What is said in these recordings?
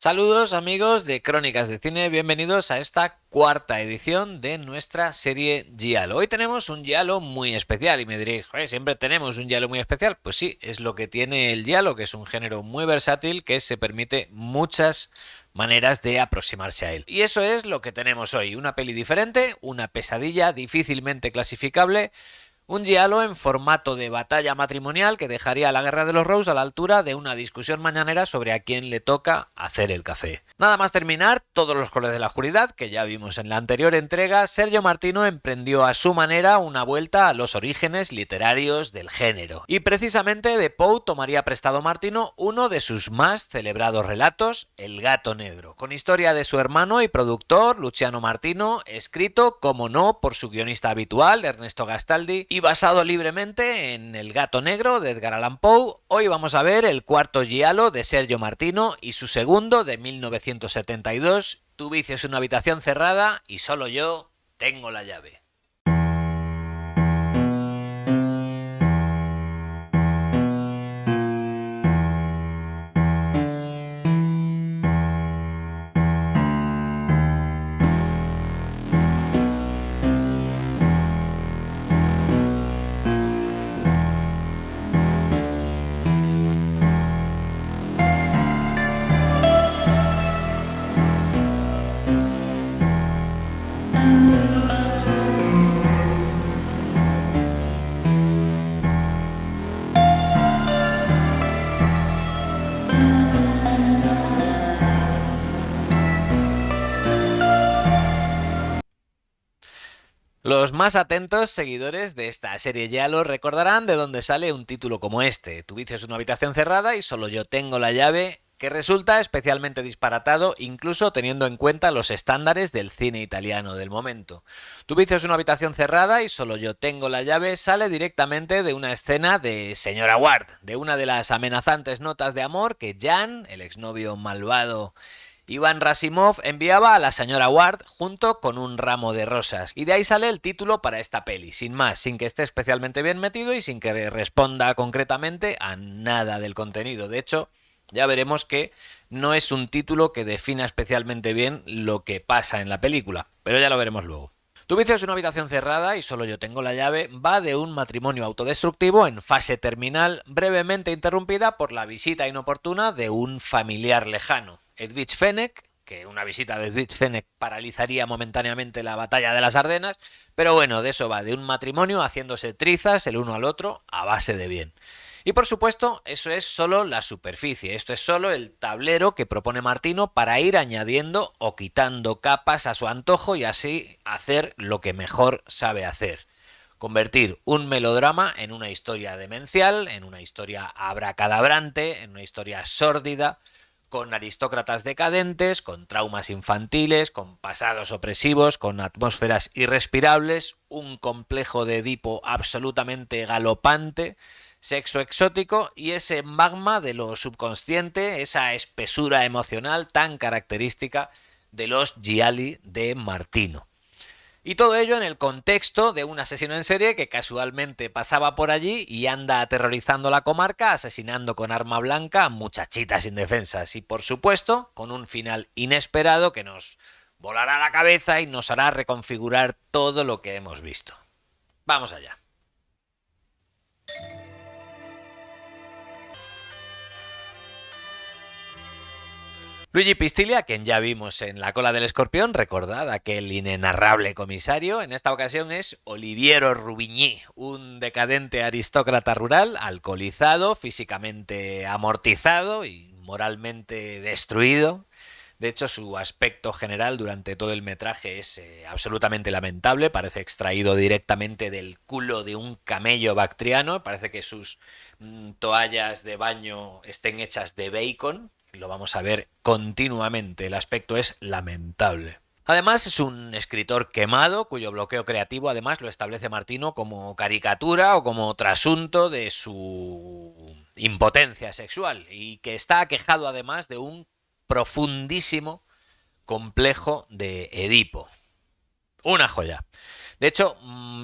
Saludos amigos de Crónicas de Cine, bienvenidos a esta cuarta edición de nuestra serie Giallo. Hoy tenemos un Giallo muy especial y me diréis, joder, siempre tenemos un Giallo muy especial. Pues sí, es lo que tiene el Giallo, que es un género muy versátil que se permite muchas maneras de aproximarse a él. Y eso es lo que tenemos hoy, una peli diferente, una pesadilla difícilmente clasificable. Un giallo en formato de batalla matrimonial que dejaría la Guerra de los Rose a la altura de una discusión mañanera sobre a quién le toca hacer el café. Nada más terminar todos los colores de la oscuridad, que ya vimos en la anterior entrega, Sergio Martino emprendió a su manera una vuelta a los orígenes literarios del género. Y precisamente de Poe tomaría prestado Martino uno de sus más celebrados relatos, El gato negro, con historia de su hermano y productor Luciano Martino, escrito, como no, por su guionista habitual, Ernesto Gastaldi, y basado libremente en El gato negro de Edgar Allan Poe. Hoy vamos a ver el cuarto giallo de Sergio Martino y su segundo de 1972, Tu vicio es una habitación cerrada y solo yo tengo la llave. Los más atentos seguidores de esta serie ya lo recordarán de dónde sale un título como este. Tu vicio es una habitación cerrada y solo yo tengo la llave, que resulta especialmente disparatado incluso teniendo en cuenta los estándares del cine italiano del momento. Tu vicio es una habitación cerrada y solo yo tengo la llave sale directamente de una escena de Señora Ward, de una de las amenazantes notas de amor que Jan, el exnovio malvado Iván Rasimov, enviaba a la señora Ward junto con un ramo de rosas. Y de ahí sale el título para esta peli, sin más, sin que esté especialmente bien metido y sin que responda concretamente a nada del contenido. De hecho, ya veremos que no es un título que defina especialmente bien lo que pasa en la película, pero ya lo veremos luego. Tu vicio es una habitación cerrada y solo yo tengo la llave, va de un matrimonio autodestructivo en fase terminal, brevemente interrumpida por la visita inoportuna de un familiar lejano. Edwidge Fenech, que una visita de Edwidge Fenech paralizaría momentáneamente la batalla de las Ardenas, pero bueno, de eso va, de un matrimonio haciéndose trizas el uno al otro a base de bien. Y por supuesto, eso es solo la superficie, esto es solo el tablero que propone Martino para ir añadiendo o quitando capas a su antojo y así hacer lo que mejor sabe hacer. Convertir un melodrama en una historia demencial, en una historia abracadabrante, en una historia sórdida, con aristócratas decadentes, con traumas infantiles, con pasados opresivos, con atmósferas irrespirables, un complejo de Edipo absolutamente galopante, sexo exótico y ese magma de lo subconsciente, esa espesura emocional tan característica de los gialli de Martino. Y todo ello en el contexto de un asesino en serie que casualmente pasaba por allí y anda aterrorizando la comarca, asesinando con arma blanca a muchachitas indefensas. Y por supuesto, con un final inesperado que nos volará la cabeza y nos hará reconfigurar todo lo que hemos visto. Vamos allá. Luigi Pistilli, a quien ya vimos en La cola del escorpión, recordad aquel inenarrable comisario, en esta ocasión es Oliviero Rubigny, un decadente aristócrata rural, alcoholizado, físicamente amortizado y moralmente destruido. De hecho, su aspecto general durante todo el metraje es absolutamente lamentable, parece extraído directamente del culo de un camello bactriano, parece que sus toallas de baño estén hechas de bacon, lo vamos a ver continuamente, el aspecto es lamentable. Además es un escritor quemado cuyo bloqueo creativo además lo establece Martino como caricatura o como trasunto de su impotencia sexual y que está aquejado además de un profundísimo complejo de Edipo. Una joya. De hecho,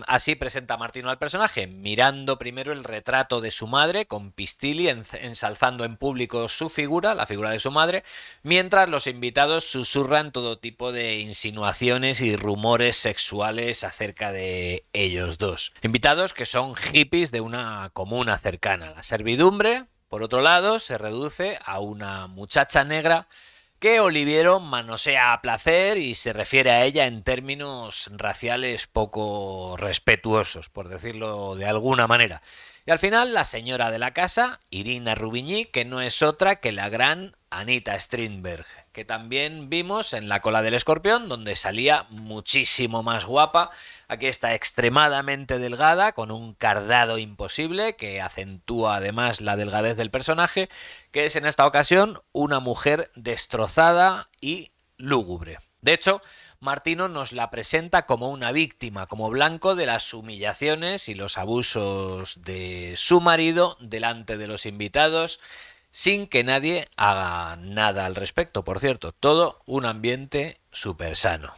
así presenta Martino al personaje, mirando primero el retrato de su madre, con Pistilli ensalzando en público su figura, la figura de su madre, mientras los invitados susurran todo tipo de insinuaciones y rumores sexuales acerca de ellos dos. Invitados que son hippies de una comuna cercana. La servidumbre, por otro lado, se reduce a una muchacha negra que Oliviero manosea a placer y se refiere a ella en términos raciales poco respetuosos, por decirlo de alguna manera. Y al final, la señora de la casa, Irina Rubigny, que no es otra que la gran Anita Strindberg, que también vimos en La cola del escorpión, donde salía muchísimo más guapa. Aquí está extremadamente delgada, con un cardado imposible, que acentúa además la delgadez del personaje, que es en esta ocasión una mujer destrozada y lúgubre. De hecho, Martino nos la presenta como una víctima, como blanco de las humillaciones y los abusos de su marido delante de los invitados, sin que nadie haga nada al respecto. Por cierto, todo un ambiente súper sano.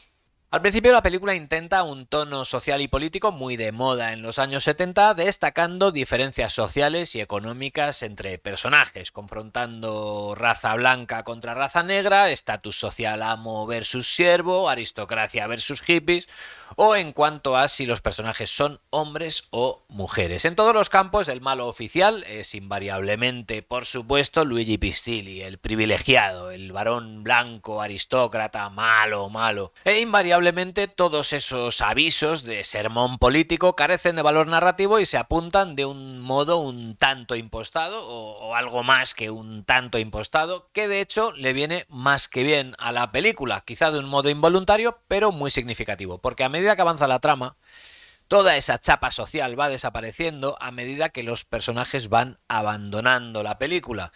Al principio la película intenta un tono social y político muy de moda en los años 70, destacando diferencias sociales y económicas entre personajes, confrontando raza blanca contra raza negra, estatus social amo versus siervo, aristocracia versus hippies, o en cuanto a si los personajes son hombres o mujeres. En todos los campos el malo oficial es invariablemente, por supuesto, Luigi Pistilli, el privilegiado, el varón blanco, aristócrata, malo. E invariablemente todos esos avisos de sermón político carecen de valor narrativo y se apuntan de un modo un tanto impostado, o algo más que un tanto impostado, que de hecho le viene más que bien a la película, quizá de un modo involuntario, pero muy significativo, porque a medida que avanza la trama, toda esa chapa social va desapareciendo a medida que los personajes van abandonando la película.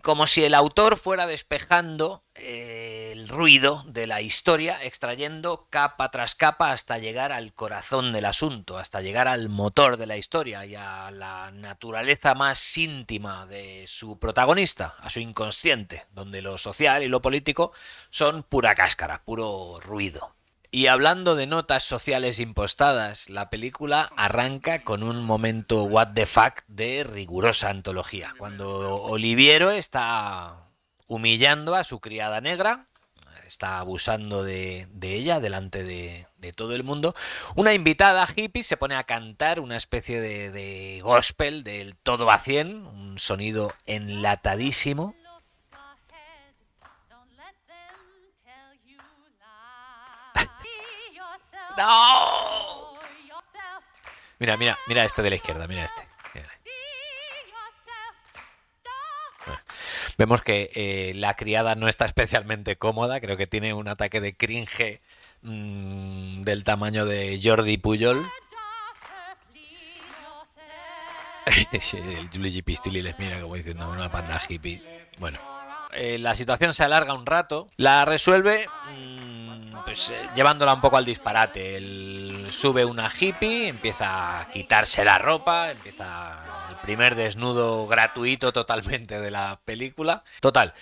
Como si el autor fuera despejando el ruido de la historia, extrayendo capa tras capa hasta llegar al corazón del asunto, hasta llegar al motor de la historia y a la naturaleza más íntima de su protagonista, a su inconsciente, donde lo social y lo político son pura cáscara, puro ruido. Y hablando de notas sociales impostadas, la película arranca con un momento what the fuck de rigurosa antología. Cuando Oliviero está humillando a su criada negra, está abusando de ella delante de todo el mundo, una invitada hippie se pone a cantar una especie de gospel del todo a 100, un sonido enlatadísimo. ¡No! Mira este de la izquierda, mira este. Bueno, vemos que la criada no está especialmente cómoda, creo que tiene un ataque de cringe del tamaño de Jordi Pujol. El Luigi Pistilli les mira como diciendo una panda hippie. Bueno, la situación se alarga un rato, la resuelve pues llevándola un poco al disparate. Él sube una hippie, empieza a quitarse la ropa, empieza el primer desnudo gratuito totalmente de la película. Total,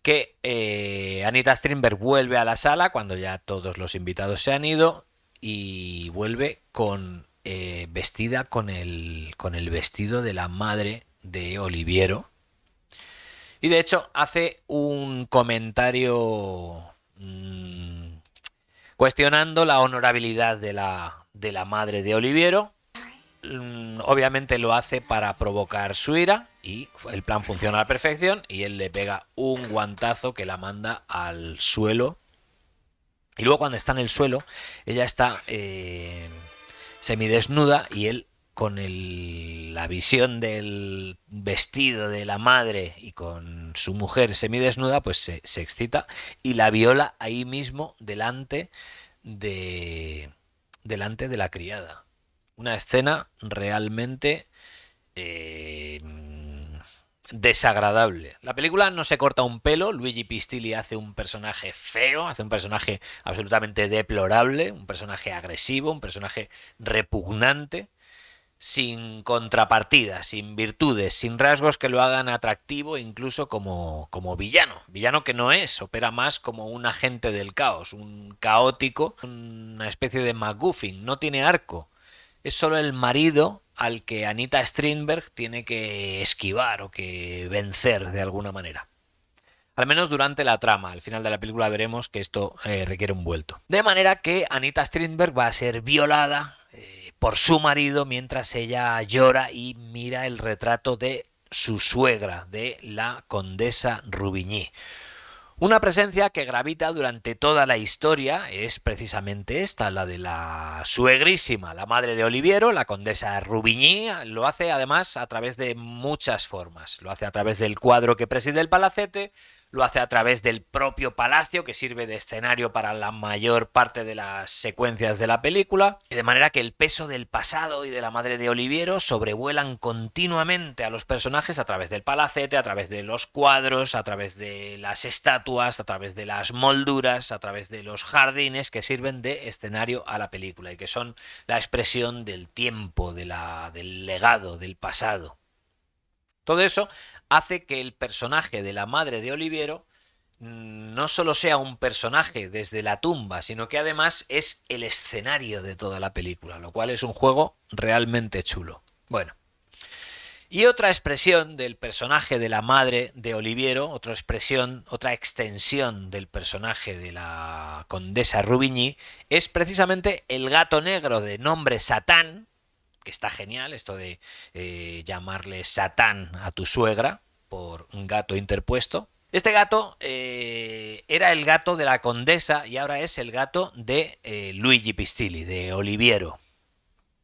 que Anita Strindberg vuelve a la sala cuando ya todos los invitados se han ido y vuelve con vestida con el vestido de la madre de Oliviero. Y de hecho hace un comentario cuestionando la honorabilidad de la madre de Oliviero. Obviamente lo hace para provocar su ira y el plan funciona a la perfección y él le pega un guantazo que la manda al suelo. Y luego cuando está en el suelo, ella está semidesnuda y él con la visión del vestido de la madre y con su mujer semidesnuda, pues se excita y la viola ahí mismo delante de la criada. Una escena realmente desagradable. La película no se corta un pelo. Luigi Pistilli hace un personaje feo, hace un personaje absolutamente deplorable, un personaje agresivo, un personaje repugnante. sin contrapartidas, sin virtudes, sin rasgos que lo hagan atractivo incluso como villano. Villano que no es, opera más como un agente del caos, un caótico, una especie de MacGuffin, no tiene arco. Es solo el marido al que Anita Strindberg tiene que esquivar o que vencer de alguna manera. Al menos durante la trama. Al final de la película veremos que esto requiere un vuelto. De manera que Anita Strindberg va a ser violada por su marido mientras ella llora y mira el retrato de su suegra, de la condesa Ruvigny. Una presencia que gravita durante toda la historia es precisamente esta, la de la suegrísima, la madre de Oliviero, la condesa Ruvigny. Lo hace además a través de muchas formas. Lo hace a través del cuadro que preside el palacete, lo hace a través del propio palacio que sirve de escenario para la mayor parte de las secuencias de la película, de manera que el peso del pasado y de la madre de Oliviero sobrevuelan continuamente a los personajes a través del palacete, a través de los cuadros, a través de las estatuas, a través de las molduras, a través de los jardines que sirven de escenario a la película y que son la expresión del tiempo, del legado, del pasado. Todo eso hace que el personaje de la madre de Oliviero no solo sea un personaje desde la tumba, sino que además es el escenario de toda la película, lo cual es un juego realmente chulo. Bueno, y otra expresión del personaje de la madre de Oliviero, otra expresión, otra extensión del personaje de la condesa Ruvigny, es precisamente el gato negro de nombre Satán, que está genial, esto de llamarle Satán a tu suegra por un gato interpuesto. Este gato era el gato de la condesa y ahora es el gato de Luigi Pistilli, de Oliviero.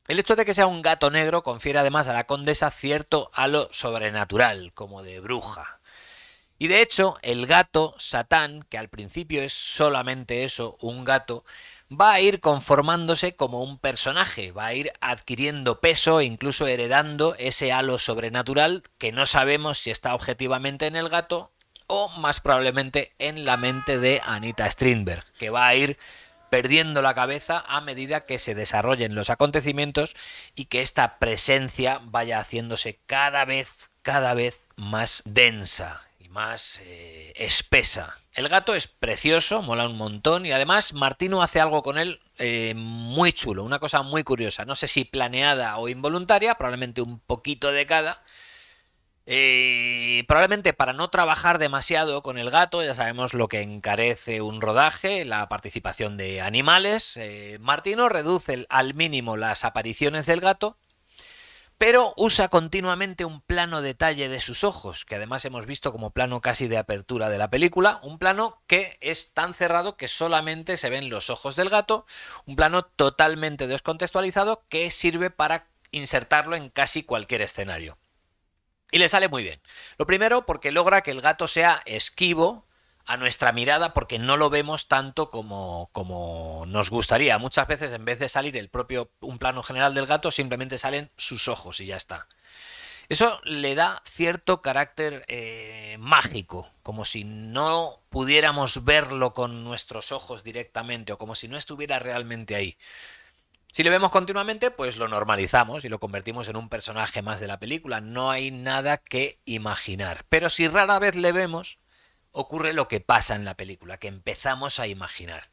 El hecho de que sea un gato negro confiere además a la condesa cierto halo sobrenatural, como de bruja. Y de hecho, el gato Satán, que al principio es solamente eso, un gato, va a ir conformándose como un personaje, va a ir adquiriendo peso e incluso heredando ese halo sobrenatural que no sabemos si está objetivamente en el gato o más probablemente en la mente de Anita Strindberg, que va a ir perdiendo la cabeza a medida que se desarrollen los acontecimientos y que esta presencia vaya haciéndose cada vez más densa y más espesa. El gato es precioso, mola un montón y además Martino hace algo con él muy chulo, una cosa muy curiosa, no sé si planeada o involuntaria, probablemente un poquito de cada. Probablemente para no trabajar demasiado con el gato, ya sabemos lo que encarece un rodaje, la participación de animales. Martino reduce al mínimo las apariciones del gato, pero usa continuamente un plano detalle de sus ojos, que además hemos visto como plano casi de apertura de la película, un plano que es tan cerrado que solamente se ven los ojos del gato, un plano totalmente descontextualizado que sirve para insertarlo en casi cualquier escenario. Y le sale muy bien. Lo primero porque logra que el gato sea esquivo a nuestra mirada porque no lo vemos tanto como nos gustaría. Muchas veces en vez de salir un plano general del gato simplemente salen sus ojos y ya está. Eso le da cierto carácter mágico, como si no pudiéramos verlo con nuestros ojos directamente o como si no estuviera realmente ahí. Si le vemos continuamente, pues lo normalizamos y lo convertimos en un personaje más de la película. No hay nada que imaginar. Pero si rara vez le vemos, ocurre lo que pasa en la película, que empezamos a imaginar.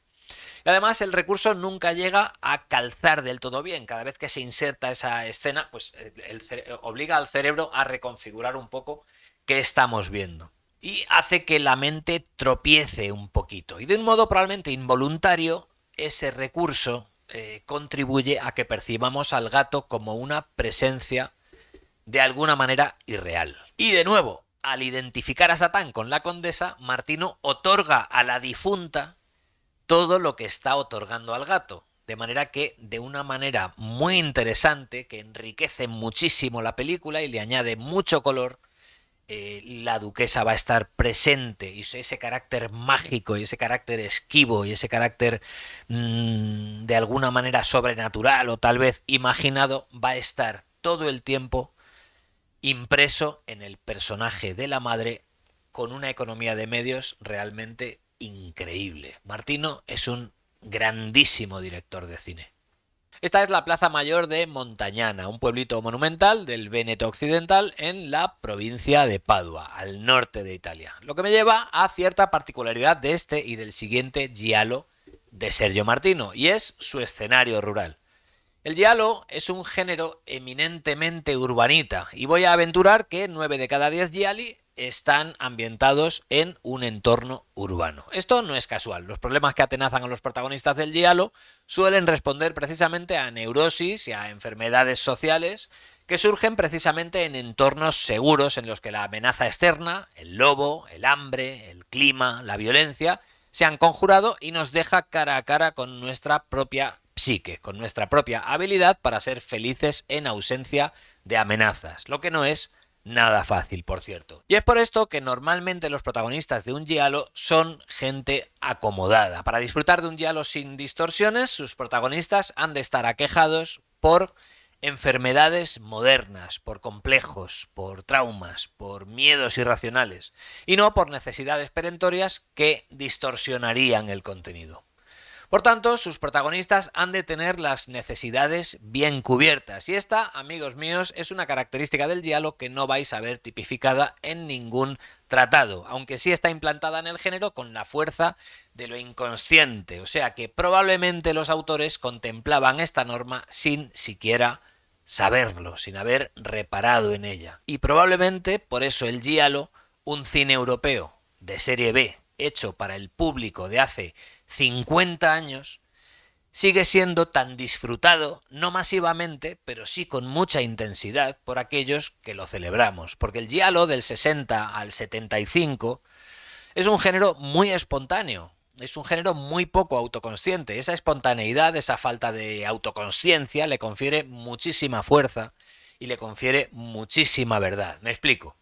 Y además el recurso nunca llega a calzar del todo bien. Cada vez que se inserta esa escena, pues obliga al cerebro a reconfigurar un poco qué estamos viendo. Y hace que la mente tropiece un poquito. Y de un modo probablemente involuntario, ese recurso contribuye a que percibamos al gato como una presencia de alguna manera irreal. Y de nuevo, al identificar a Satán con la condesa, Martino otorga a la difunta todo lo que está otorgando al gato. De manera que, de una manera muy interesante, que enriquece muchísimo la película y le añade mucho color, la duquesa va a estar presente y ese carácter mágico y ese carácter esquivo y ese carácter de alguna manera sobrenatural o tal vez imaginado va a estar todo el tiempo impreso en el personaje de la madre con una economía de medios realmente increíble. Martino es un grandísimo director de cine. Esta es la Plaza Mayor de Montañana, un pueblito monumental del Véneto occidental en la provincia de Padua, al norte de Italia. Lo que me lleva a cierta particularidad de este y del siguiente giallo de Sergio Martino, y es su escenario rural. El giallo es un género eminentemente urbanita, y voy a aventurar que 9 de cada 10 gialli están ambientados en un entorno urbano. Esto no es casual. Los problemas que atenazan a los protagonistas del giallo suelen responder precisamente a neurosis y a enfermedades sociales que surgen precisamente en entornos seguros en los que la amenaza externa, el lobo, el hambre, el clima, la violencia, se han conjurado y nos deja cara a cara con nuestra propia psique, con nuestra propia habilidad para ser felices en ausencia de amenazas, lo que no es nada fácil, por cierto. Y es por esto que normalmente los protagonistas de un giallo son gente acomodada. Para disfrutar de un giallo sin distorsiones, sus protagonistas han de estar aquejados por enfermedades modernas, por complejos, por traumas, por miedos irracionales, y no por necesidades perentorias que distorsionarían el contenido. Por tanto, sus protagonistas han de tener las necesidades bien cubiertas. Y esta, amigos míos, es una característica del giallo que no vais a ver tipificada en ningún tratado, aunque sí está implantada en el género con la fuerza de lo inconsciente. O sea que probablemente los autores contemplaban esta norma sin siquiera saberlo, sin haber reparado en ella. Y probablemente por eso el giallo, un cine europeo de serie B, hecho para el público de hace 50 años, sigue siendo tan disfrutado, no masivamente, pero sí con mucha intensidad por aquellos que lo celebramos. Porque el giallo del 60 al 75 es un género muy espontáneo, es un género muy poco autoconsciente. Esa espontaneidad, esa falta de autoconsciencia le confiere muchísima fuerza y le confiere muchísima verdad. Me explico.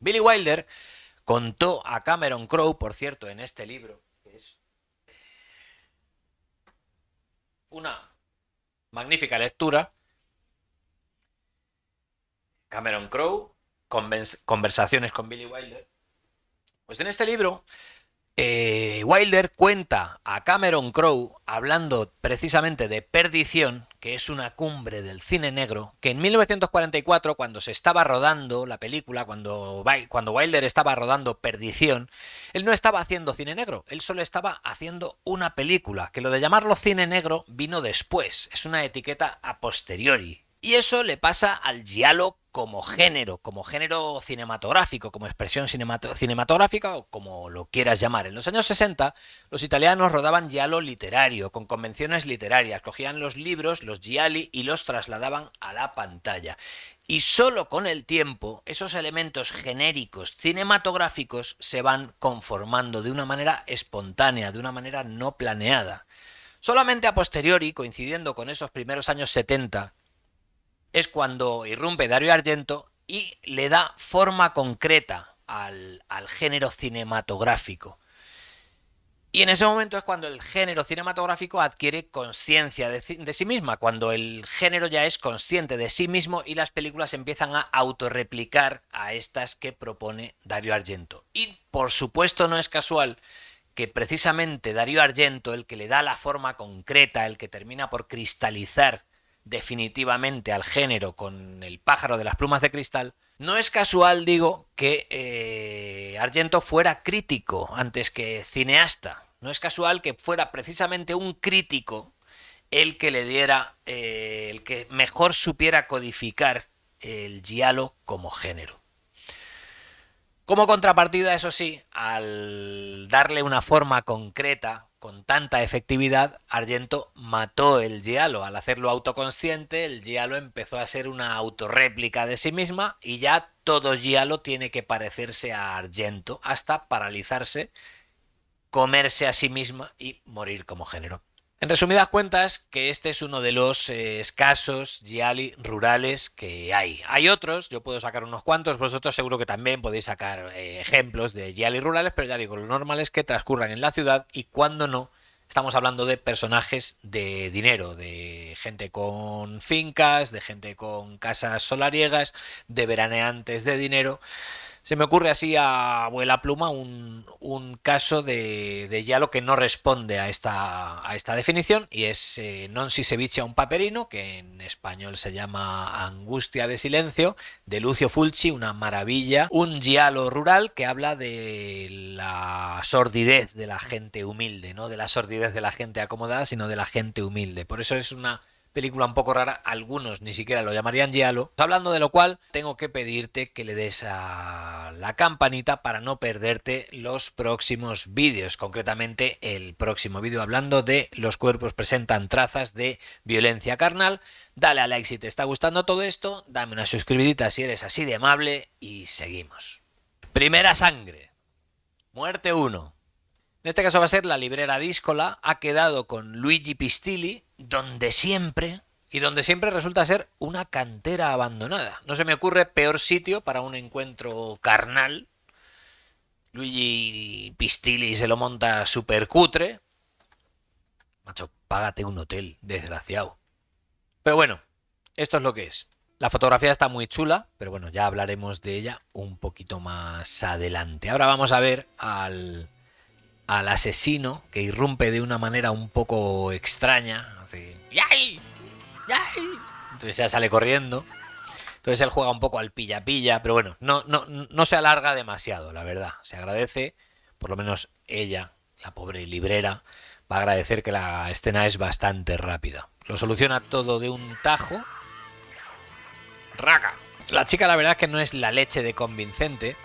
Billy Wilder contó a Cameron Crowe, por cierto, en este libro, que es una magnífica lectura, Cameron Crowe, Conversaciones con Billy Wilder. Pues en este libro, Wilder cuenta a Cameron Crowe, hablando precisamente de Perdición, que es una cumbre del cine negro, que en 1944, cuando se estaba rodando la película, cuando Wilder estaba rodando Perdición, él no estaba haciendo cine negro, él solo estaba haciendo una película, que lo de llamarlo cine negro vino después, es una etiqueta a posteriori. Y eso le pasa al giallo como género cinematográfico, como expresión cinematográfica o como lo quieras llamar. En los años 60 los italianos rodaban giallo literario, con convenciones literarias, cogían los libros, los gialli y los trasladaban a la pantalla. Y solo con el tiempo esos elementos genéricos cinematográficos se van conformando de una manera espontánea, de una manera no planeada. Solamente a posteriori, coincidiendo con esos primeros años 70, es cuando irrumpe Dario Argento y le da forma concreta al género cinematográfico. Y en ese momento es cuando el género cinematográfico adquiere conciencia de sí misma, cuando el género ya es consciente de sí mismo y las películas empiezan a autorreplicar a estas que propone Dario Argento. Y por supuesto no es casual que precisamente Dario Argento, el que le da la forma concreta, el que termina por cristalizar definitivamente al género con El pájaro de las plumas de cristal, no es casual, digo, que Argento fuera crítico antes que cineasta. No es casual que fuera precisamente un crítico el que le diera, el que mejor supiera codificar el giallo como género. Como contrapartida, eso sí, al darle una forma concreta, con tanta efectividad, Argento mató el giallo. Al hacerlo autoconsciente, el giallo empezó a ser una autorréplica de sí misma y ya todo giallo tiene que parecerse a Argento hasta paralizarse, comerse a sí misma y morir como género. En resumidas cuentas, que este es uno de los escasos gialli rurales que hay. Hay otros, yo puedo sacar unos cuantos, vosotros seguro que también podéis sacar ejemplos de gialli rurales, pero ya digo, lo normal es que transcurran en la ciudad y cuando no, estamos hablando de personajes de dinero, de gente con fincas, de gente con casas solariegas, de veraneantes de dinero. Se me ocurre así a vuela pluma un caso de giallo que no responde a esta definición y es Non si se vicia un paperino, que en español se llama Angustia de silencio, de Lucio Fulci, una maravilla. Un giallo rural que habla de la sordidez de la gente humilde, no de la sordidez de la gente acomodada, sino de la gente humilde. Por eso es una película un poco rara, algunos ni siquiera lo llamarían giallo. Hablando de lo cual, tengo que pedirte que le des a la campanita para no perderte los próximos vídeos, concretamente el próximo vídeo hablando de Los cuerpos presentan trazas de violencia carnal. Dale a like si te está gustando todo esto, dame una suscribidita si eres así de amable y seguimos. Primera sangre. Muerte 1. En este caso va a ser la librera díscola, ha quedado con Luigi Pistilli, donde siempre resulta ser una cantera abandonada. No se me ocurre peor sitio para un encuentro carnal. Luigi Pistilli se lo monta súper cutre. Macho, págate un hotel, desgraciado. Pero bueno, esto es lo que es. La fotografía está muy chula, pero bueno, ya hablaremos de ella un poquito más adelante. Ahora vamos a ver al asesino que irrumpe de una manera un poco extraña. Hace ¡yay! ¡Yay! Entonces ya sale corriendo. Entonces él juega un poco al pilla-pilla, pero bueno, no se alarga demasiado, la verdad. Se agradece, por lo menos ella, la pobre librera, va a agradecer que la escena es bastante rápida. Lo soluciona todo de un tajo. ¡Raca! La chica la verdad es que no es la leche de convincente.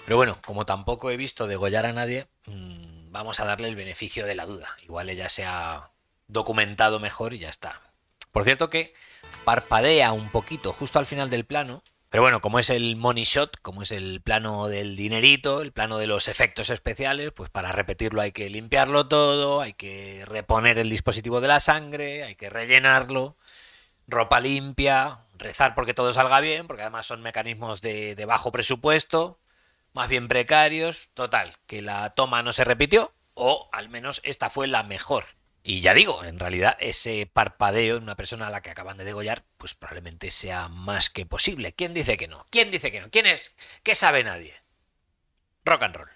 Pero bueno, como tampoco he visto degollar a nadie, vamos a darle el beneficio de la duda. Igual ella se ha documentado mejor y ya está. Por cierto que parpadea un poquito justo al final del plano. Pero bueno, como es el money shot, como es el plano del dinerito, el plano de los efectos especiales, pues para repetirlo hay que limpiarlo todo, hay que reponer el dispositivo de la sangre, hay que rellenarlo, ropa limpia, rezar porque todo salga bien, porque además son mecanismos de bajo presupuesto, más bien precarios. Total, que la toma no se repitió, o al menos esta fue la mejor. Y ya digo, en realidad ese parpadeo en una persona a la que acaban de degollar, pues probablemente sea más que posible. ¿Quién dice que no? ¿Quién dice que no? ¿Quién es? ¿Qué sabe nadie? Rock and roll.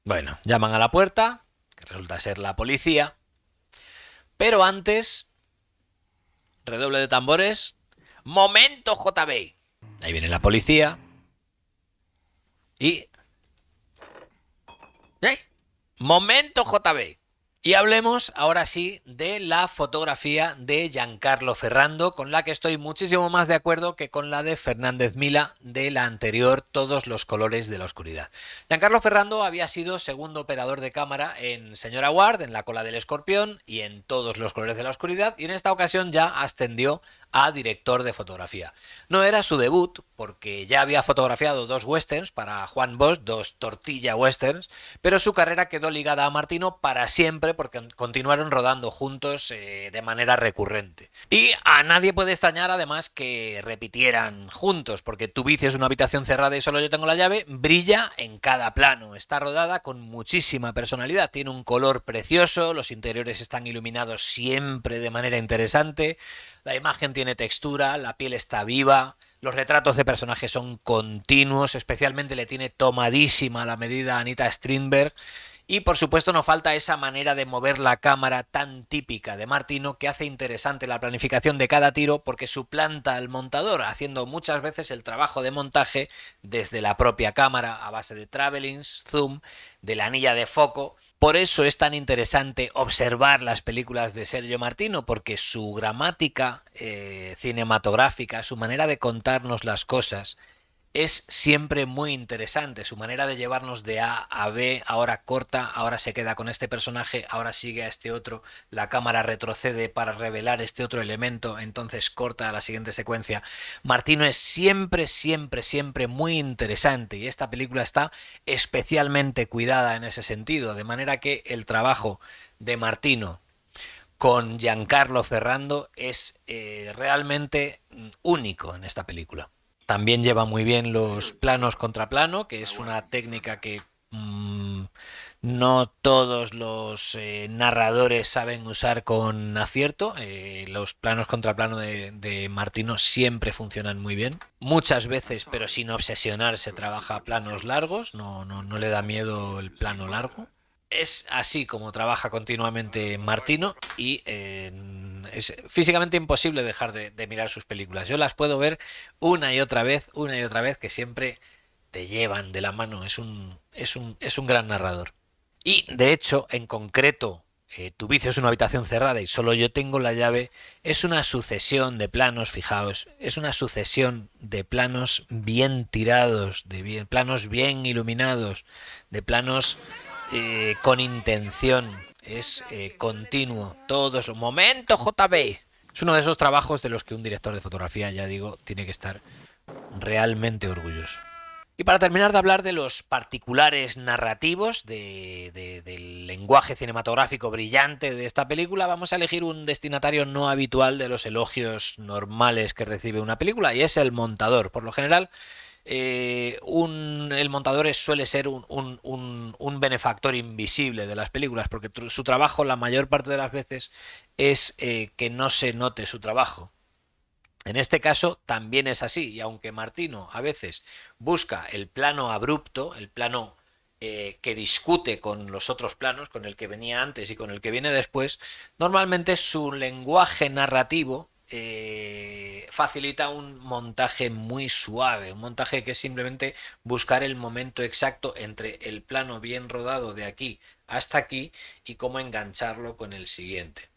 Bueno, llaman a la puerta, que resulta ser la policía. Pero antes, redoble de tambores. ¡Momento, JB! Ahí viene la policía. Y... ¡eh! ¡Momento, JB! Y hablemos ahora sí de la fotografía de Giancarlo Ferrando, con la que estoy muchísimo más de acuerdo que con la de Fernández Mila de la anterior Todos los colores de la oscuridad. Giancarlo Ferrando había sido segundo operador de cámara en Señora Ward, en La cola del escorpión y en Todos los colores de la oscuridad, y en esta ocasión ya ascendió a director de fotografía. No era su debut, porque ya había fotografiado dos westerns para Juan Bosch, dos tortilla westerns, pero su carrera quedó ligada a Martino para siempre porque continuaron rodando juntos de manera recurrente. Y a nadie puede extrañar además que repitieran juntos, porque Tu vicio es una habitación cerrada y solo yo tengo la llave, brilla en cada plano, está rodada con muchísima personalidad, tiene un color precioso, los interiores están iluminados siempre de manera interesante, la imagen tiene textura, la piel está viva, los retratos de personajes son continuos, especialmente le tiene tomadísima la medida a Anita Strindberg. Y por supuesto no falta esa manera de mover la cámara tan típica de Martino que hace interesante la planificación de cada tiro porque suplanta al montador, haciendo muchas veces el trabajo de montaje desde la propia cámara a base de travelings, zoom, de la anilla de foco. Por eso es tan interesante observar las películas de Sergio Martino, porque su gramática cinematográfica, su manera de contarnos las cosas, es siempre muy interesante. Su manera de llevarnos de A a B, ahora corta, ahora se queda con este personaje, ahora sigue a este otro, la cámara retrocede para revelar este otro elemento, entonces corta a la siguiente secuencia. Martino es siempre, siempre, siempre muy interesante y esta película está especialmente cuidada en ese sentido, de manera que el trabajo de Martino con Giancarlo Ferrando es realmente único en esta película. También lleva muy bien los planos contra plano, que es una técnica que No todos los narradores saben usar con acierto. Los planos contra plano de Martino siempre funcionan muy bien. Muchas veces, pero sin obsesionarse, trabaja planos largos. No le da miedo el plano largo. Es así como trabaja continuamente Martino y es físicamente imposible dejar de mirar sus películas. Yo las puedo ver una y otra vez, que siempre te llevan de la mano. Es un gran narrador. Y de hecho, en concreto, Tu vicio es una habitación cerrada y solo yo tengo la llave, es una sucesión de planos, fijaos, es una sucesión de planos bien tirados, planos bien iluminados, de planos con intención, es continuo, todos los momentos JB. Es uno de esos trabajos de los que un director de fotografía, ya digo, tiene que estar realmente orgulloso. Y para terminar de hablar de los particulares narrativos del lenguaje cinematográfico brillante de esta película, vamos a elegir un destinatario no habitual de los elogios normales que recibe una película, y es el montador. Por lo general, el montador suele ser un benefactor invisible de las películas, porque su trabajo la mayor parte de las veces es que no se note su trabajo. En este caso también es así, y aunque Martino a veces busca el plano abrupto, el plano que discute con los otros planos, con el que venía antes y con el que viene después, normalmente su lenguaje narrativo facilita un montaje muy suave, un montaje que es simplemente buscar el momento exacto entre el plano bien rodado de aquí hasta aquí y cómo engancharlo con el siguiente.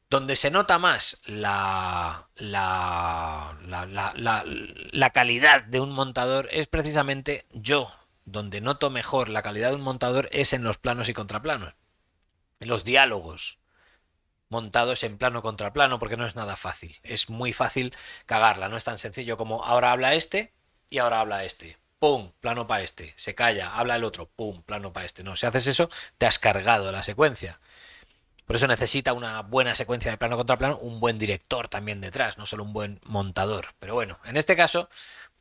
Donde se nota más la calidad de un montador es precisamente yo. Donde noto mejor la calidad de un montador es en los planos y contraplanos. En los diálogos montados en plano contra plano, porque no es nada fácil. Es muy fácil cagarla. No es tan sencillo como ahora habla este y ahora habla este. Pum, plano para este. Se calla, habla el otro. Pum, plano para este. No, si haces eso, te has cargado la secuencia. Por eso necesita una buena secuencia de plano contra plano, un buen director también detrás, no solo un buen montador. Pero bueno, en este caso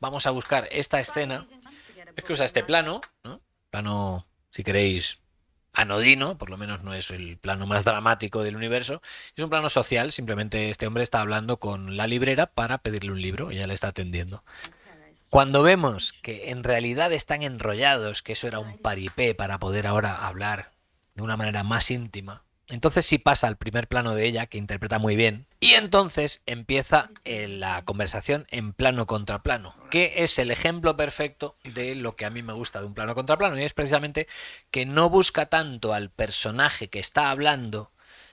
vamos a buscar esta escena. Es que usa este plano, ¿no? Plano, si queréis, anodino, por lo menos no es el plano más dramático del universo. Es un plano social, simplemente este hombre está hablando con la librera para pedirle un libro y ella le está atendiendo. Cuando vemos que en realidad están enrollados, que eso era un paripé para poder ahora hablar de una manera más íntima, entonces sí pasa al primer plano de ella, que interpreta muy bien, y entonces empieza la conversación en plano contra plano, que es el ejemplo perfecto de lo que a mí me gusta de un plano contra plano, y es precisamente que no busca tanto al personaje que está hablando,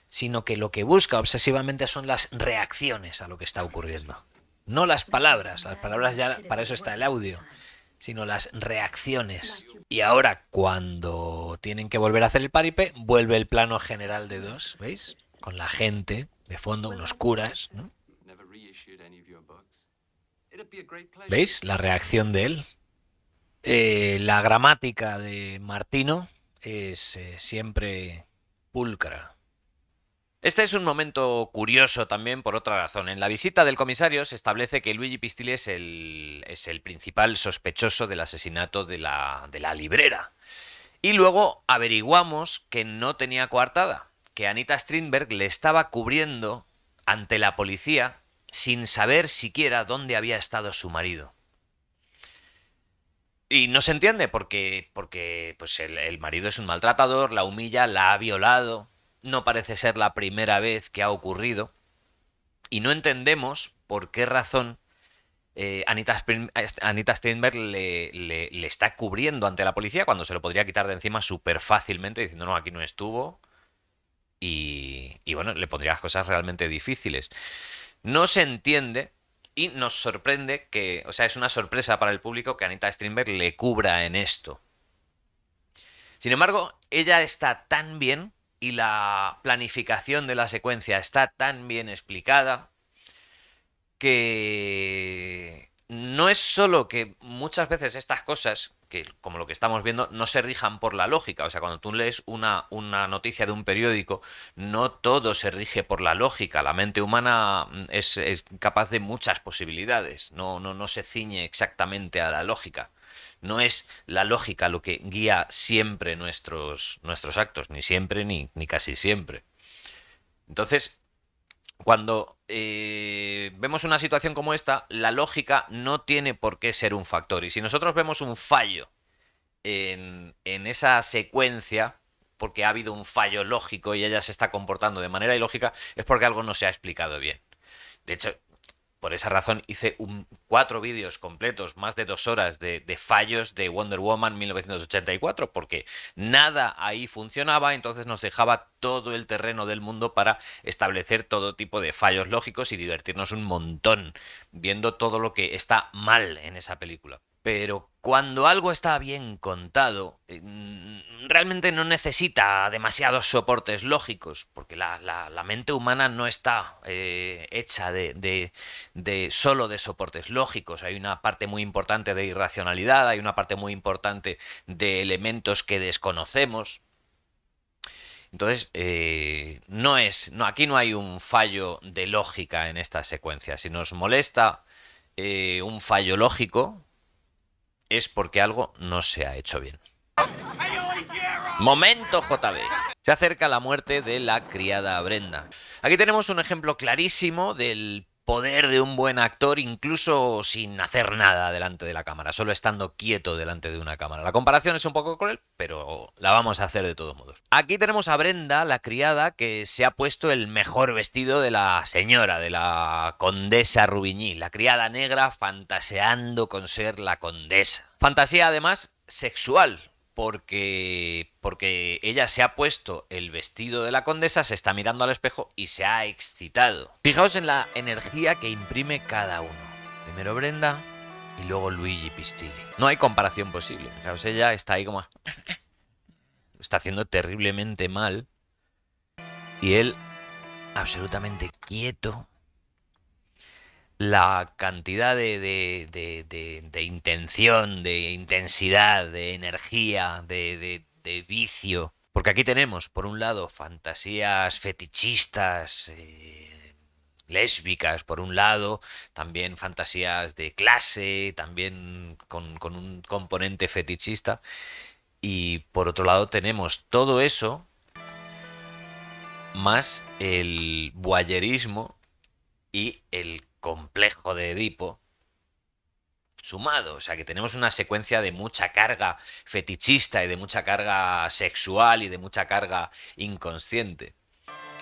sino que lo que busca obsesivamente son las reacciones a lo que está ocurriendo. No las palabras ya para eso está el audio, sino las reacciones. Y ahora, cuando tienen que volver a hacer el paripé, vuelve el plano general de dos, ¿veis? Con la gente de fondo, unos curas, ¿no? ¿Veis? La reacción de él. La gramática de Martino es siempre pulcra. Este es un momento curioso también por otra razón. En la visita del comisario se establece que Luigi Pistilli es el principal sospechoso del asesinato de la librera. Y luego averiguamos que no tenía coartada, que Anita Strindberg le estaba cubriendo ante la policía sin saber siquiera dónde había estado su marido. Y no se entiende porque pues el marido es un maltratador, la humilla, la ha violado. No parece ser la primera vez que ha ocurrido. Y no entendemos por qué razón Anita Strindberg le está cubriendo ante la policía cuando se lo podría quitar de encima súper fácilmente diciendo no, aquí no estuvo. Y bueno, le pondría cosas realmente difíciles. No se entiende y nos sorprende que, o sea, es una sorpresa para el público que Anita Strindberg le cubra en esto. Sin embargo, ella está tan bien y la planificación de la secuencia está tan bien explicada que no es solo que muchas veces estas cosas que, como lo que estamos viendo, no se rijan por la lógica. O sea, cuando tú lees una noticia de un periódico, no todo se rige por la lógica. La mente humana es capaz de muchas posibilidades. No se ciñe exactamente a la lógica. No es la lógica lo que guía siempre nuestros actos, ni siempre ni casi siempre. Entonces, cuando vemos una situación como esta, la lógica no tiene por qué ser un factor. Y si nosotros vemos un fallo en esa secuencia, porque ha habido un fallo lógico y ella se está comportando de manera ilógica, es porque algo no se ha explicado bien. De hecho, por esa razón hice 4 vídeos completos, más de 2 horas de fallos de Wonder Woman 1984, porque nada ahí funcionaba, entonces nos dejaba todo el terreno del mundo para establecer todo tipo de fallos lógicos y divertirnos un montón viendo todo lo que está mal en esa película. Pero cuando algo está bien contado, realmente no necesita demasiados soportes lógicos, porque la mente humana no está hecha solo de soportes lógicos. Hay una parte muy importante de irracionalidad, hay una parte muy importante de elementos que desconocemos. Entonces, aquí no hay un fallo de lógica en esta secuencia. Si nos molesta un fallo lógico, es porque algo no se ha hecho bien. Momento JB. Se acerca la muerte de la criada Brenda. Aquí tenemos un ejemplo clarísimo del poder de un buen actor incluso sin hacer nada delante de la cámara, solo estando quieto delante de una cámara. La comparación es un poco cruel, pero la vamos a hacer de todos modos. Aquí tenemos a Brenda, la criada, que se ha puesto el mejor vestido de la señora, de la condesa Ruvigny, la criada negra fantaseando con ser la condesa. Fantasía además sexual, porque ella se ha puesto el vestido de la condesa, se está mirando al espejo y se ha excitado. Fijaos en la energía que imprime cada uno. Primero Brenda y luego Luigi Pistilli. No hay comparación posible. Fijaos, ella está ahí como... Lo está haciendo terriblemente mal. Y él absolutamente quieto. La cantidad de intención, de intensidad, de energía, de vicio. Porque aquí tenemos, por un lado, fantasías fetichistas, lésbicas, por un lado, también fantasías de clase, también con un componente fetichista. Y por otro lado tenemos todo eso, más el voyerismo y el complejo de Edipo sumado. O sea que tenemos una secuencia de mucha carga fetichista y de mucha carga sexual y de mucha carga inconsciente.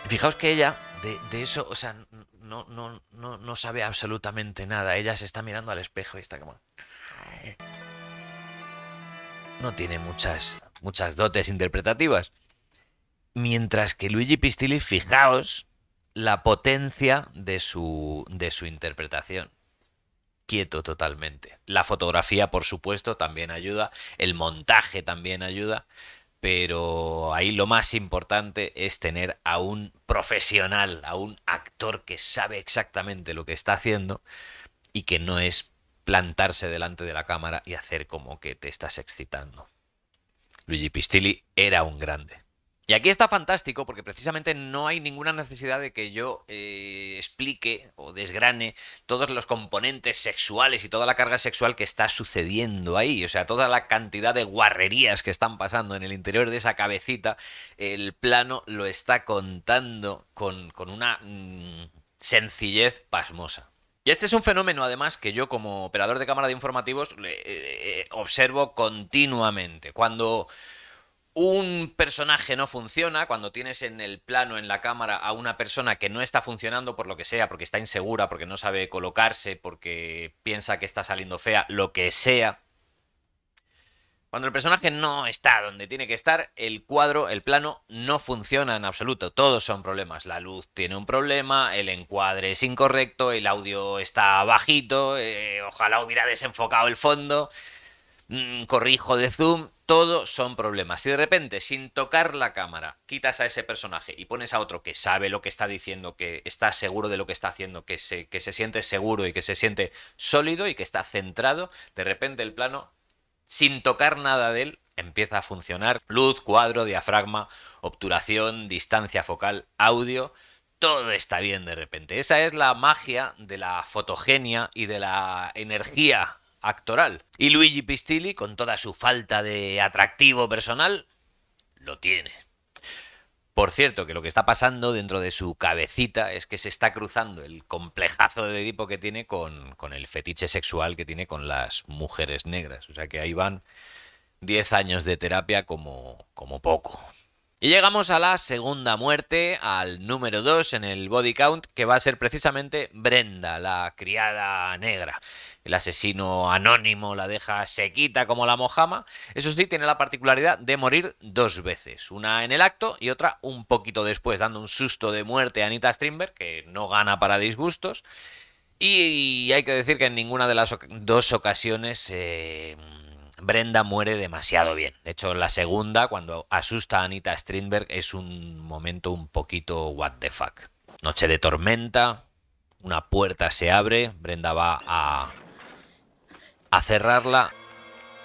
Fijaos que ella de eso, o sea, no sabe absolutamente nada. Ella se está mirando al espejo y está como... No tiene muchas dotes interpretativas. Mientras que Luigi Pistilli, fijaos la potencia de su interpretación. Quieto totalmente. La fotografía, por supuesto, también ayuda. El montaje también ayuda. Pero ahí lo más importante es tener a un profesional, a un actor que sabe exactamente lo que está haciendo y que no es plantarse delante de la cámara y hacer como que te estás excitando. Luigi Pistilli era un grande. Y aquí está fantástico porque precisamente no hay ninguna necesidad de que yo explique o desgrane todos los componentes sexuales y toda la carga sexual que está sucediendo ahí. O sea, toda la cantidad de guarrerías que están pasando en el interior de esa cabecita, el plano lo está contando con una sencillez pasmosa. Y este es un fenómeno, además, que yo como operador de cámara de informativos observo continuamente. Cuando un personaje no funciona, cuando tienes en el plano, en la cámara, a una persona que no está funcionando por lo que sea, porque está insegura, porque no sabe colocarse, porque piensa que está saliendo fea, lo que sea. Cuando el personaje no está donde tiene que estar, el cuadro, el plano, no funciona en absoluto. Todos son problemas. La luz tiene un problema, el encuadre es incorrecto, el audio está bajito, ojalá hubiera desenfocado el fondo, corrijo de zoom, todo son problemas. Si de repente, sin tocar la cámara, quitas a ese personaje y pones a otro que sabe lo que está diciendo, que está seguro de lo que está haciendo, que se siente seguro y que se siente sólido y que está centrado, de repente el plano sin tocar nada de él, empieza a funcionar. Luz, cuadro, diafragma, obturación, distancia focal, audio. Todo está bien de repente. Esa es la magia de la fotogenia y de la energía actoral. Y Luigi Pistilli, con toda su falta de atractivo personal, lo tiene. Por cierto, que lo que está pasando dentro de su cabecita es que se está cruzando el complejazo de Edipo que tiene con el fetiche sexual que tiene con las mujeres negras. O sea que ahí van 10 años de terapia como poco. Y llegamos a la segunda muerte, al número 2 en el body count, que va a ser precisamente Brenda, la criada negra. El asesino anónimo la deja sequita como la mojama. Eso sí, tiene la particularidad de morir dos veces. Una en el acto y otra un poquito después, dando un susto de muerte a Anita Strindberg, que no gana para disgustos. Y hay que decir que en ninguna de las dos ocasiones Brenda muere demasiado bien. De hecho, la segunda, cuando asusta a Anita Strindberg, es un momento un poquito what the fuck. Noche de tormenta, una puerta se abre, Brenda va a cerrarla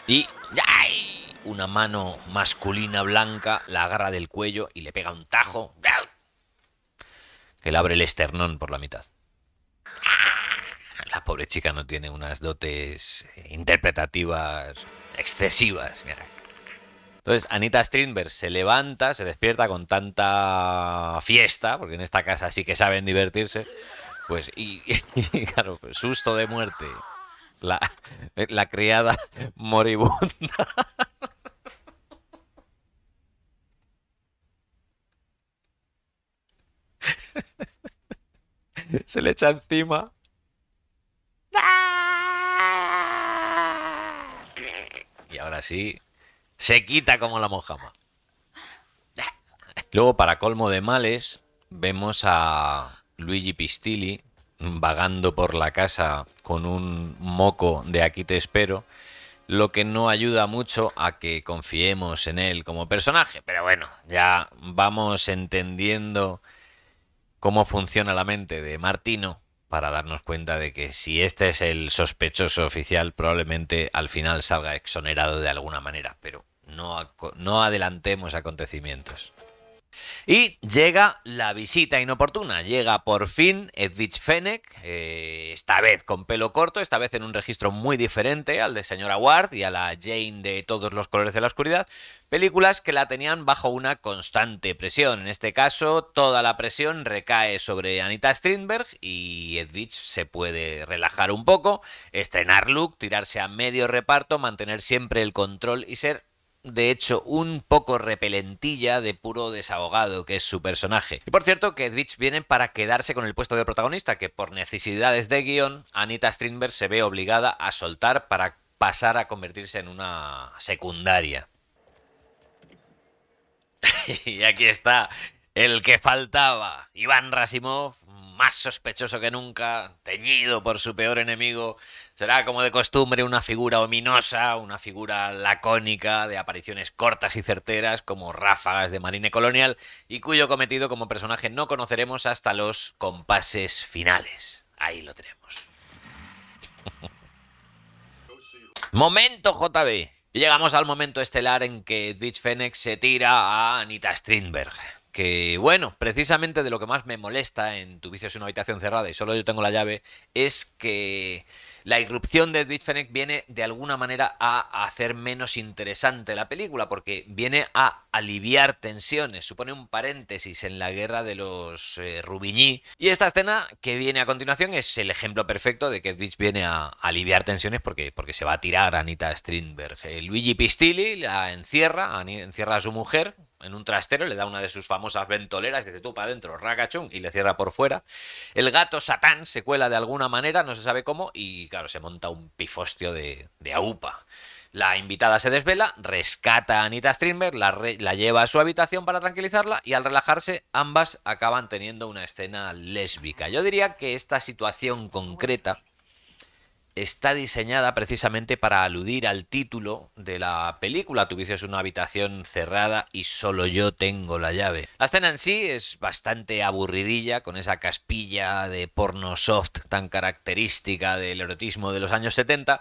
y ¡ay! Una mano masculina blanca la agarra del cuello y le pega un tajo que le abre el esternón por la mitad. La pobre chica no tiene unas dotes interpretativas excesivas. Entonces Anita Strindberg se levanta, se despierta con tanta fiesta, porque en esta casa sí que saben divertirse, pues y claro, pues, susto de muerte. La, la criada moribunda se le echa encima. Y ahora sí, se quita como la mojama. Luego, para colmo de males, vemos a Luigi Pistilli vagando por la casa con un moco de aquí te espero, lo que no ayuda mucho a que confiemos en él como personaje. Pero bueno, ya vamos entendiendo cómo funciona la mente de Martino para darnos cuenta de que si este es el sospechoso oficial, probablemente al final salga exonerado de alguna manera, pero no adelantemos acontecimientos. Y llega la visita inoportuna. Llega por fin Edwidge Fenech, esta vez con pelo corto, esta vez en un registro muy diferente al de Señora Ward y a la Jane de Todos los colores de la oscuridad. Películas que la tenían bajo una constante presión. En este caso, toda la presión recae sobre Anita Strindberg y Edwidge se puede relajar un poco, estrenar look, tirarse a medio reparto, mantener siempre el control y ser de hecho, un poco repelentilla de puro desahogado, que es su personaje. Y por cierto, que Edwidge viene para quedarse con el puesto de protagonista, que por necesidades de guión, Anita Strindberg se ve obligada a soltar para pasar a convertirse en una secundaria. Y aquí está el que faltaba, Iván Rasimov, más sospechoso que nunca, teñido por su peor enemigo. Será como de costumbre una figura ominosa, una figura lacónica, de apariciones cortas y certeras, como ráfagas de marine colonial, y cuyo cometido como personaje no conoceremos hasta los compases finales. Ahí lo tenemos. Momento JB. Y llegamos al momento estelar en que Edwidge Fenech se tira a Anita Strindberg. Que bueno, precisamente de lo que más me molesta en Tu vicio es una habitación cerrada y solo yo tengo la llave, es que la irrupción de Edwidge Fenech viene de alguna manera a hacer menos interesante la película, porque viene a aliviar tensiones, supone un paréntesis en la guerra de los Rubigny. Y esta escena que viene a continuación es el ejemplo perfecto de que Edwidge viene a aliviar tensiones porque se va a tirar a Anita Strindberg. Luigi Pistilli la encierra a su mujer en un trastero, le da una de sus famosas ventoleras, dice tú para adentro, ragachón, y le cierra por fuera. El gato Satán se cuela de alguna manera, no se sabe cómo, y claro, se monta un pifostio de aupa. La invitada se desvela, rescata a Anita Strindberg, la lleva a su habitación para tranquilizarla y al relajarse ambas acaban teniendo una escena lésbica. Yo diría que esta situación concreta está diseñada precisamente para aludir al título de la película. Tu vicio es una habitación cerrada y solo yo tengo la llave. La escena en sí es bastante aburridilla, con esa caspilla de porno soft tan característica del erotismo de los años 70.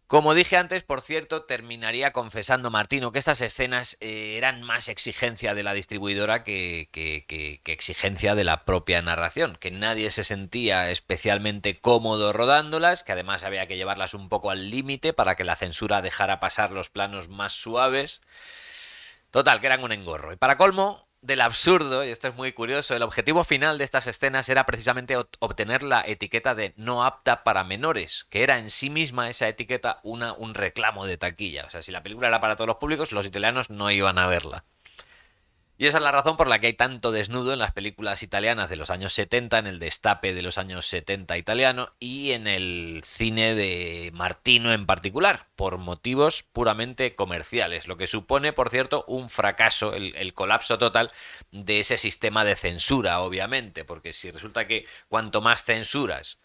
Como dije antes, por cierto, terminaría confesando Martino que estas escenas eran más exigencia de la distribuidora que exigencia de la propia narración, que nadie se sentía especialmente cómodo rodándolas, que además había que llevarlas un poco al límite para que la censura dejara pasar los planos más suaves. Total, que eran un engorro. Y para colmo del absurdo, y esto es muy curioso, el objetivo final de estas escenas era precisamente obtener la etiqueta de no apta para menores, que era en sí misma esa etiqueta un reclamo de taquilla. O sea, si la película era para todos los públicos, los italianos no iban a verla. Y esa es la razón por la que hay tanto desnudo en las películas italianas de los años 70, en el destape de los años 70 italiano y en el cine de Martino en particular, por motivos puramente comerciales, lo que supone, por cierto, un fracaso, el colapso total de ese sistema de censura, obviamente, porque si resulta que cuanto más censuras,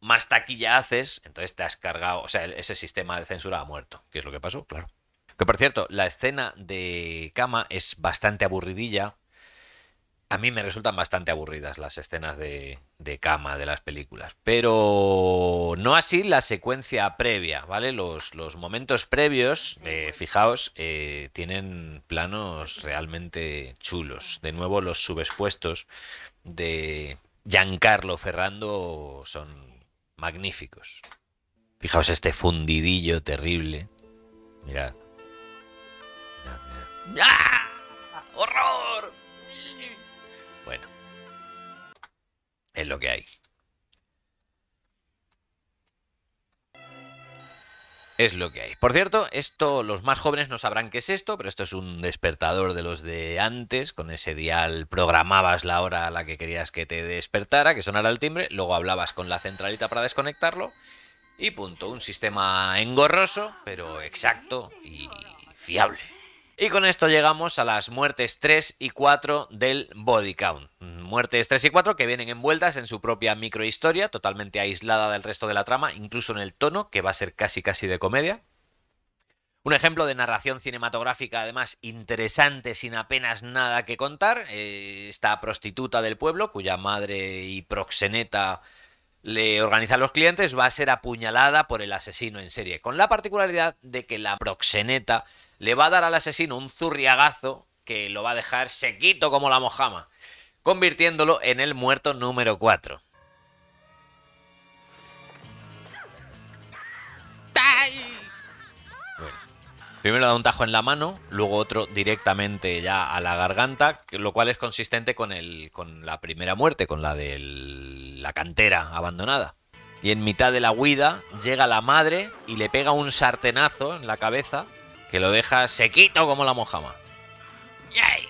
más taquilla haces, entonces te has cargado, o sea, ese sistema de censura ha muerto. ¿Qué es lo que pasó? Claro. Que por cierto, la escena de cama es bastante aburridilla. A mí me resultan bastante aburridas las escenas de cama de las películas. Pero no así la secuencia previa, ¿vale? Los momentos previos, fijaos, tienen planos realmente chulos. De nuevo, los subexpuestos de Giancarlo Ferrando son magníficos. Fijaos este fundidillo terrible. Mirad. ¡Ah! ¡Horror! Bueno, es lo que hay. Es lo que hay. Por cierto, esto los más jóvenes no sabrán qué es esto, pero esto es un despertador de los de antes. Con ese dial programabas la hora a la que querías que te despertara, que sonara el timbre, luego hablabas con la centralita para desconectarlo y punto. Un sistema engorroso, pero exacto y fiable. Y con esto llegamos a las muertes 3 y 4 del Body Count. Muertes 3 y 4 que vienen envueltas en su propia microhistoria, totalmente aislada del resto de la trama, incluso en el tono, que va a ser casi de comedia. Un ejemplo de narración cinematográfica, además, interesante, sin apenas nada que contar. Esta prostituta del pueblo, cuya madre y proxeneta le organizan los clientes, va a ser apuñalada por el asesino en serie, con la particularidad de que la proxeneta le va a dar al asesino un zurriagazo que lo va a dejar sequito como la mojama, convirtiéndolo en el muerto número 4. Bueno, primero da un tajo en la mano, luego otro directamente ya a la garganta, lo cual es consistente con la primera muerte, con la de la cantera abandonada. Y en mitad de la huida llega la madre y le pega un sartenazo en la cabeza que lo deja sequito como la mojama. ¡Yay!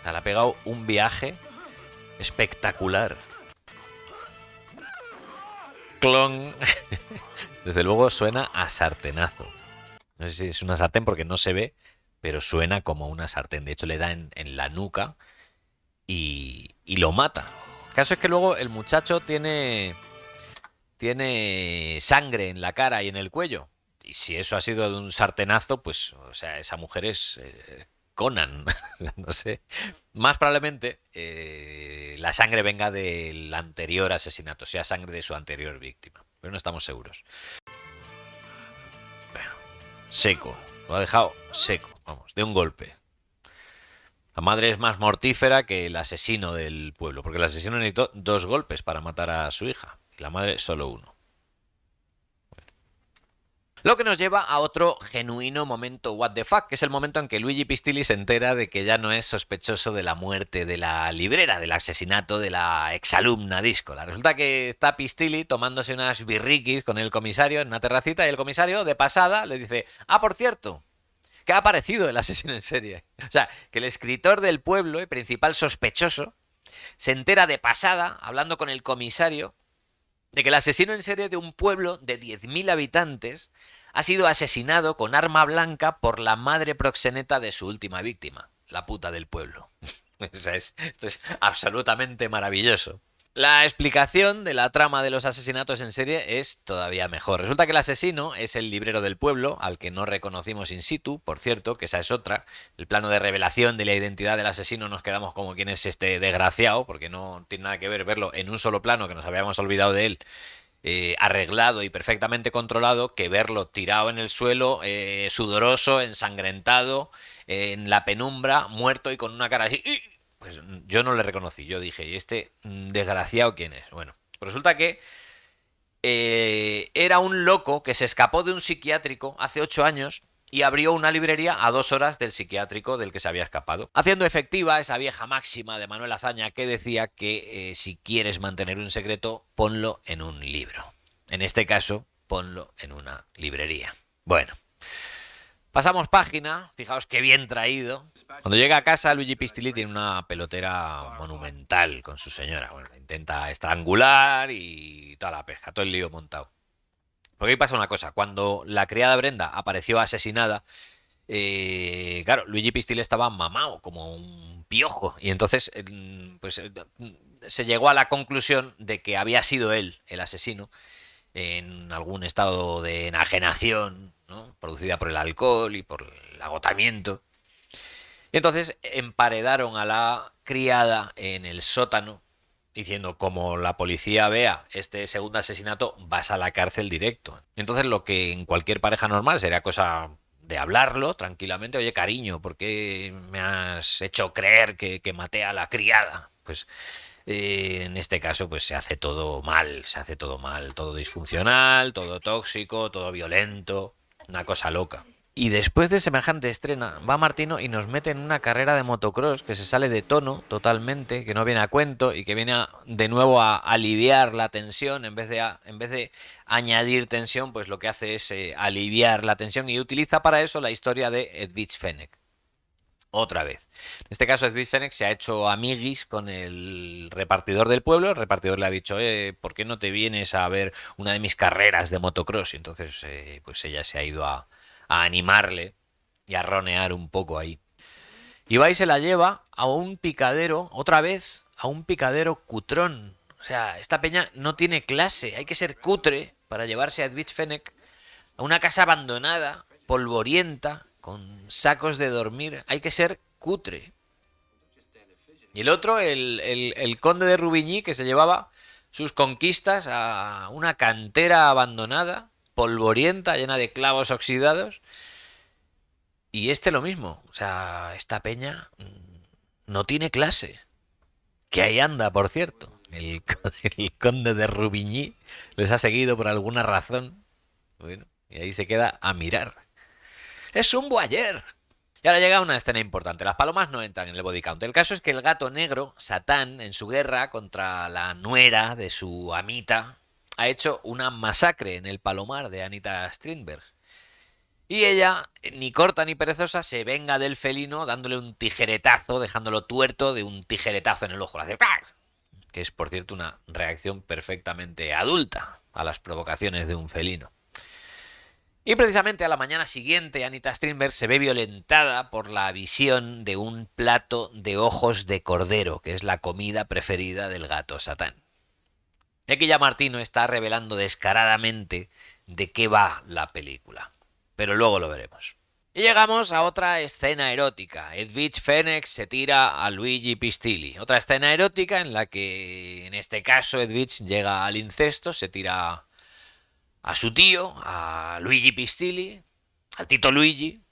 Le ha pegado un viaje espectacular. Clon. Desde luego suena a sartenazo. No sé si es una sartén porque no se ve, pero suena como una sartén. De hecho, le da en la nuca y lo mata. El caso es que luego el muchacho tiene sangre en la cara y en el cuello. Y si eso ha sido de un sartenazo, pues, o sea, esa mujer es Conan. No sé. Más probablemente la sangre venga del anterior asesinato, sea sangre de su anterior víctima. Pero no estamos seguros. Bueno, seco. Lo ha dejado seco, vamos, de un golpe. La madre es más mortífera que el asesino del pueblo, porque el asesino necesitó 2 golpes para matar a su hija, y la madre solo 1. Lo que nos lleva a otro genuino momento what the fuck, que es el momento en que Luigi Pistilli se entera de que ya no es sospechoso de la muerte de la librera, del asesinato de la exalumna díscola. Resulta que está Pistilli tomándose unas birriquis con el comisario en una terracita y el comisario, de pasada, le dice: ah, por cierto, que ha aparecido el asesino en serie. O sea, que el escritor del pueblo, el principal sospechoso, se entera de pasada, hablando con el comisario, de que el asesino en serie de un pueblo de 10.000 habitantes ha sido asesinado con arma blanca por la madre proxeneta de su última víctima, la puta del pueblo. Esto es absolutamente maravilloso. La explicación de la trama de los asesinatos en serie es todavía mejor. Resulta que el asesino es el librero del pueblo, al que no reconocimos in situ, por cierto, que esa es otra. El plano de revelación de la identidad del asesino nos quedamos como quién es este desgraciado, porque no tiene nada que ver verlo en un solo plano, que nos habíamos olvidado de él, arreglado y perfectamente controlado que verlo tirado en el suelo, sudoroso, ensangrentado, en la penumbra, muerto y con una cara así. Pues yo no le reconocí. Yo dije, ¿y este desgraciado quién es? Bueno, pues resulta que era un loco que se escapó de un psiquiátrico hace 8 años y abrió una librería a 2 horas del psiquiátrico del que se había escapado, haciendo efectiva esa vieja máxima de Manuel Azaña que decía que si quieres mantener un secreto, ponlo en un libro. En este caso, ponlo en una librería. Bueno, pasamos página, fijaos qué bien traído. Cuando llega a casa, Luigi Pistilli tiene una pelotera monumental con su señora. Bueno, la intenta estrangular y toda la pesca, todo el lío montado. Porque ahí pasa una cosa, cuando la criada Brenda apareció asesinada, claro, Luigi Pistilli estaba mamado como un piojo y entonces se llegó a la conclusión de que había sido él el asesino en algún estado de enajenación, ¿no? Producida por el alcohol y por el agotamiento. Y entonces emparedaron a la criada en el sótano diciendo, como la policía vea este segundo asesinato, vas a la cárcel directo. Entonces lo que en cualquier pareja normal sería cosa de hablarlo tranquilamente, oye cariño, ¿por qué me has hecho creer que maté a la criada? Pues en este caso pues se hace todo mal, se hace todo mal, todo disfuncional, todo tóxico, todo violento, una cosa loca. Y después de semejante estrena, va Martino y nos mete en una carrera de motocross que se sale de tono totalmente, que no viene a cuento y que viene de nuevo a aliviar la tensión. En vez de añadir tensión, pues lo que hace es aliviar la tensión y utiliza para eso la historia de Edwidge Fenech. Otra vez. En este caso, Edwidge Fenech se ha hecho amiguis con el repartidor del pueblo. El repartidor le ha dicho, ¿por qué no te vienes a ver una de mis carreras de motocross? Y entonces, pues ella se ha ido a animarle y a ronear un poco ahí. Y va y se la lleva a un picadero, otra vez, a un picadero cutrón. O sea, esta peña no tiene clase. Hay que ser cutre para llevarse a Edwidge Fenech a una casa abandonada, polvorienta, con sacos de dormir. Hay que ser cutre. Y el otro, el conde de Rubigny, que se llevaba sus conquistas a una cantera abandonada, polvorienta, llena de clavos oxidados. Y este lo mismo. O sea, esta peña no tiene clase. Que ahí anda, por cierto. El conde de Rubigny les ha seguido por alguna razón. Bueno, y ahí se queda a mirar. ¡Es un boyer! Y ahora llega una escena importante. Las palomas no entran en el body count. El caso es que el gato negro, Satán, en su guerra contra la nuera de su amita, ha hecho una masacre en el palomar de Anita Strindberg. Y ella, ni corta ni perezosa, se venga del felino dándole un tijeretazo, dejándolo tuerto de un tijeretazo en el ojo. Hace ¡pac! Que es, por cierto, una reacción perfectamente adulta a las provocaciones de un felino. Y precisamente a la mañana siguiente, Anita Strindberg se ve violentada por la visión de un plato de ojos de cordero, que es la comida preferida del gato Satán. Y aquí ya Martino está revelando descaradamente de qué va la película. Pero luego lo veremos. Y llegamos a otra escena erótica. Edwidge Fenech se tira a Luigi Pistilli. Otra escena erótica en la que, en este caso, Edwidge llega al incesto, se tira a su tío, a Luigi Pistilli, al Tito Luigi.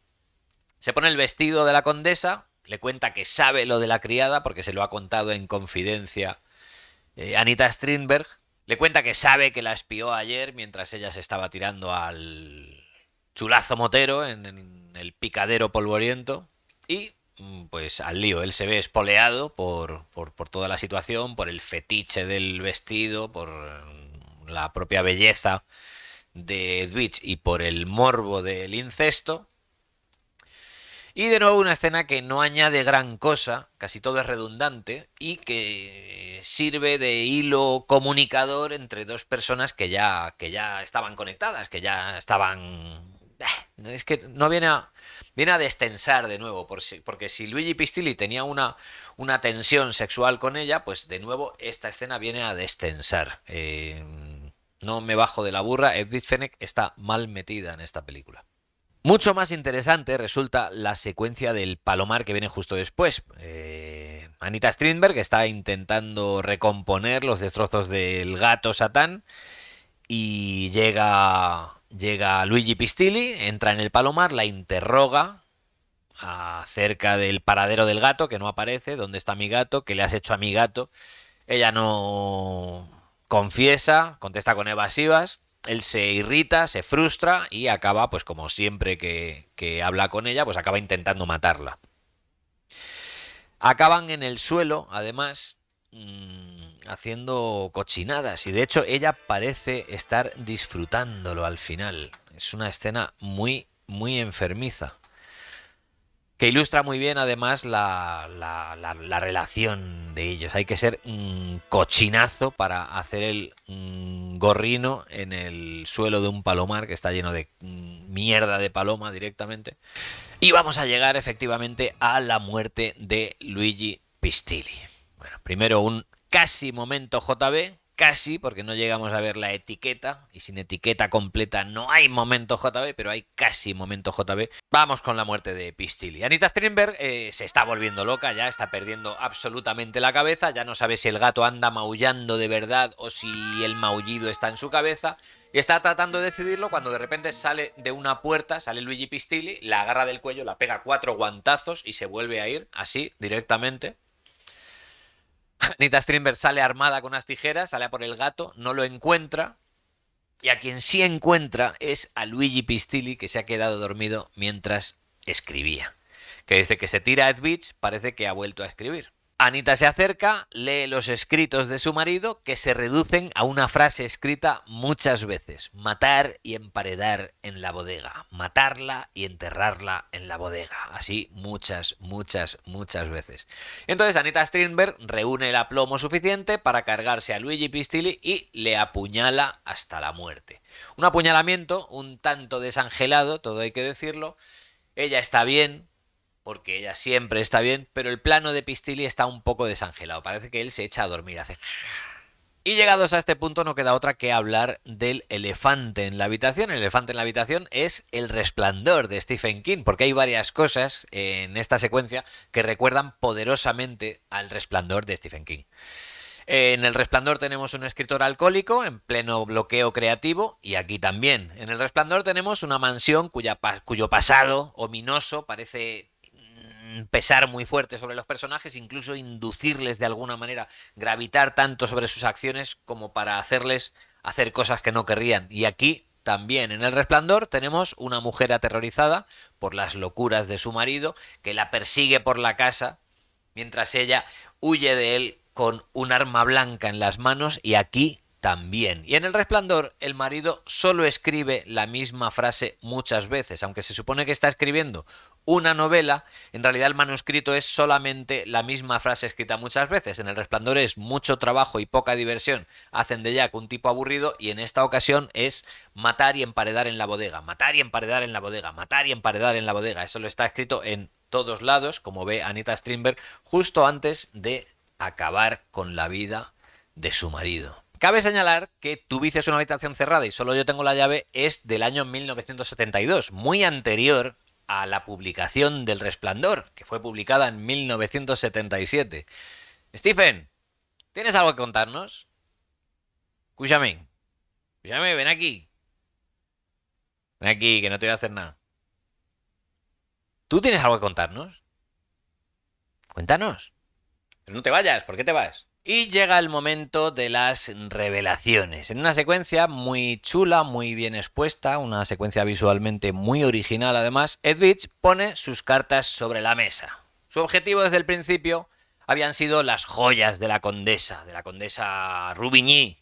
Se pone el vestido de la condesa, le cuenta que sabe lo de la criada porque se lo ha contado en confidencia Anita Strindberg. Le cuenta que sabe que la espió ayer mientras ella se estaba tirando al chulazo motero en el picadero polvoriento. Y pues al lío, él se ve espoleado por toda la situación, por el fetiche del vestido, por la propia belleza de Edwidge y por el morbo del incesto. Y de nuevo una escena que no añade gran cosa, casi todo es redundante y que sirve de hilo comunicador entre dos personas que ya estaban conectadas, que ya estaban... Es que no viene a destensar de nuevo, porque si Luigi Pistilli tenía una tensión sexual con ella, pues de nuevo esta escena viene a destensar. No me bajo de la burra, Edwidge Fenech está mal metida en esta película. Mucho más interesante resulta la secuencia del palomar que viene justo después. Anita Strindberg está intentando recomponer los destrozos del gato Satán y llega Luigi Pistilli, entra en el Palomar, la interroga acerca del paradero del gato, que no aparece, dónde está mi gato, qué le has hecho a mi gato. Ella no confiesa, contesta con evasivas. Él se irrita, se frustra y acaba, pues como siempre que habla con ella, pues acaba intentando matarla. Acaban en el suelo, además, haciendo cochinadas. Y de hecho ella parece estar disfrutándolo al final. Es una escena muy, muy enfermiza. Que ilustra muy bien además la relación de ellos. Hay que ser un cochinazo para hacer el gorrino en el suelo de un palomar que está lleno de mierda de paloma directamente. Y vamos a llegar efectivamente a la muerte de Luigi Pistilli. Bueno, primero un casi momento JB, casi, porque no llegamos a ver la etiqueta, y sin etiqueta completa no hay momento JB, pero hay casi momento JB. Vamos con la muerte de Pistilli. Anita Strindberg se está volviendo loca, ya está perdiendo absolutamente la cabeza, ya no sabe si el gato anda maullando de verdad o si el maullido está en su cabeza. Y está tratando de decidirlo cuando de repente sale de una puerta, sale Luigi Pistilli, la agarra del cuello, la pega 4 guantazos y se vuelve a ir, así, directamente. Anita Strindberg sale armada con unas tijeras, sale a por el gato, no lo encuentra. Y a quien sí encuentra es a Luigi Pistilli, que se ha quedado dormido mientras escribía. Que desde que se tira a Ed Beach parece que ha vuelto a escribir. Anita se acerca, lee los escritos de su marido, que se reducen a una frase escrita muchas veces: matar y emparedar en la bodega, matarla y enterrarla en la bodega. Así muchas, muchas, muchas veces. Entonces Anita Strindberg reúne el aplomo suficiente para cargarse a Luigi Pistilli y le apuñala hasta la muerte. Un apuñalamiento un tanto desangelado, todo hay que decirlo. Ella está bien, porque ella siempre está bien, pero el plano de Pistilli está un poco desangelado. Parece que él se echa a dormir, hace... Y llegados a este punto no queda otra que hablar del elefante en la habitación. El elefante en la habitación es El Resplandor de Stephen King, porque hay varias cosas en esta secuencia que recuerdan poderosamente al Resplandor de Stephen King. En El Resplandor tenemos un escritor alcohólico en pleno bloqueo creativo, y aquí también. En El Resplandor tenemos una mansión cuyo pasado ominoso parece pesar muy fuerte sobre los personajes, incluso inducirles de alguna manera, gravitar tanto sobre sus acciones como para hacerles hacer cosas que no querrían. Y aquí también en El Resplandor tenemos una mujer aterrorizada por las locuras de su marido, que la persigue por la casa mientras ella huye de él con un arma blanca en las manos, y aquí también. Y en El Resplandor el marido solo escribe la misma frase muchas veces, aunque se supone que está escribiendo una novela, en realidad el manuscrito es solamente la misma frase escrita muchas veces. En El Resplandor es mucho trabajo y poca diversión, hacen de Jack un tipo aburrido, y en esta ocasión es matar y emparedar en la bodega, matar y emparedar en la bodega, matar y emparedar en la bodega. Eso lo está escrito en todos lados, como ve Anita Strindberg, justo antes de acabar con la vida de su marido. Cabe señalar que Tu vicio es una habitación cerrada y solo yo tengo la llave es del año 1972, muy anterior a la publicación del Resplandor, que fue publicada en 1977. Stephen, ¿tienes algo que contarnos? Escúchame, ven aquí. Ven aquí, que no te voy a hacer nada. ¿Tú tienes algo que contarnos? Cuéntanos. Pero no te vayas, ¿por qué te vas? Y llega el momento de las revelaciones. En una secuencia muy chula, muy bien expuesta, una secuencia visualmente muy original además, Ed Beach pone sus cartas sobre la mesa. Su objetivo desde el principio habían sido las joyas de la condesa Ruvigny.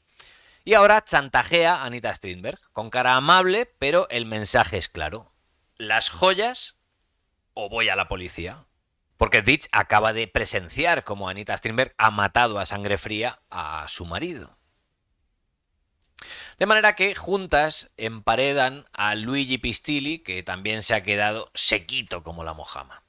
Y ahora chantajea a Anita Strindberg, con cara amable, pero el mensaje es claro. Las joyas o voy a la policía. Porque Ditch acaba de presenciar cómo Anita Strindberg ha matado a sangre fría a su marido. De manera que juntas emparedan a Luigi Pistilli, que también se ha quedado sequito como la mojama.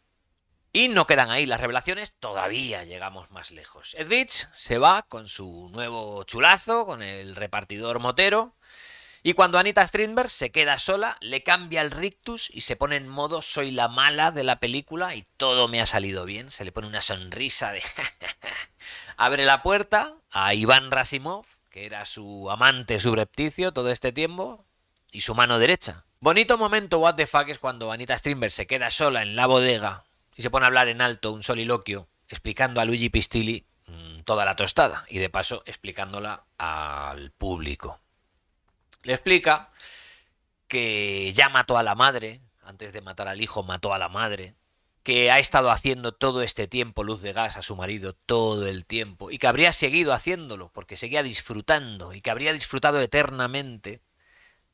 Y no quedan ahí las revelaciones, todavía llegamos más lejos. Ed Beach se va con su nuevo chulazo, con el repartidor motero, y cuando Anita Strindberg se queda sola, le cambia el rictus y se pone en modo soy la mala de la película y todo me ha salido bien. Se le pone una sonrisa de... Abre la puerta a Iván Rasimov, que era su amante subrepticio todo este tiempo, y su mano derecha. Bonito momento what the fuck es cuando Anita Strindberg se queda sola en la bodega y se pone a hablar en alto un soliloquio explicando a Luigi Pistilli toda la tostada y de paso explicándola al público. Le explica que ya mató a la madre, antes de matar al hijo mató a la madre, que ha estado haciendo todo este tiempo luz de gas a su marido todo el tiempo y que habría seguido haciéndolo porque seguía disfrutando y que habría disfrutado eternamente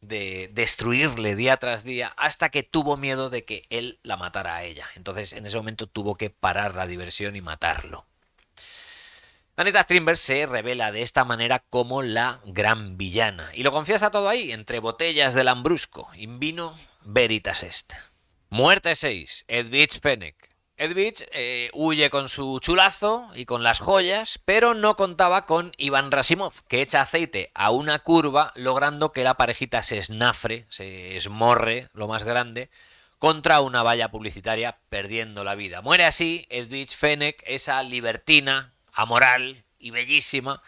de destruirle día tras día hasta que tuvo miedo de que él la matara a ella. Entonces en ese momento tuvo que parar la diversión y matarlo. Anita Strindberg se revela de esta manera como la gran villana y lo confiesa todo ahí, entre botellas de lambrusco, in vino veritas est. Muerte 6, Edwidge Fenech. Edwidge huye con su chulazo y con las joyas, pero no contaba con Iván Rasimov, que echa aceite a una curva, logrando que la parejita se esnafre, se esmorre, lo más grande, contra una valla publicitaria, perdiendo la vida. Muere así Edwidge Fenech, esa libertina, amoral y bellísima,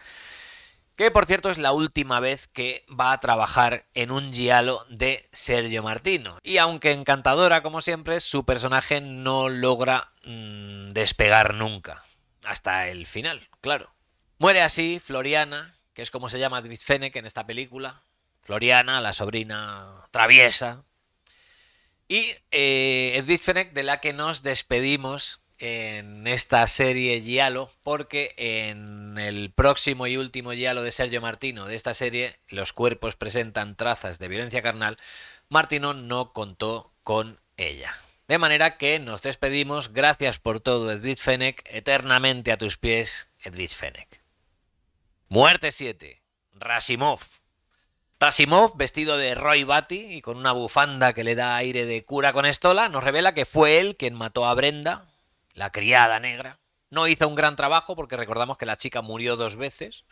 que por cierto es la última vez que va a trabajar en un giallo de Sergio Martino. Y aunque encantadora como siempre, su personaje no logra despegar nunca. Hasta el final, claro. Muere así Floriana, que es como se llama Edwidge Fenech en esta película. Floriana, la sobrina traviesa. Y Edwidge Fenech, de la que nos despedimos en esta serie giallo, porque en el próximo y último giallo de Sergio Martino de esta serie, Los cuerpos presentan trazas de violencia carnal, Martino no contó con ella. De manera que nos despedimos. Gracias por todo, Edwidge Fenech. Eternamente a tus pies, Edwidge Fenech. Muerte 7. Rasimov. Rasimov, vestido de Roy Batty y con una bufanda que le da aire de cura con estola, nos revela que fue él quien mató a Brenda, la criada negra. No hizo un gran trabajo porque recordamos que la chica murió 2 veces.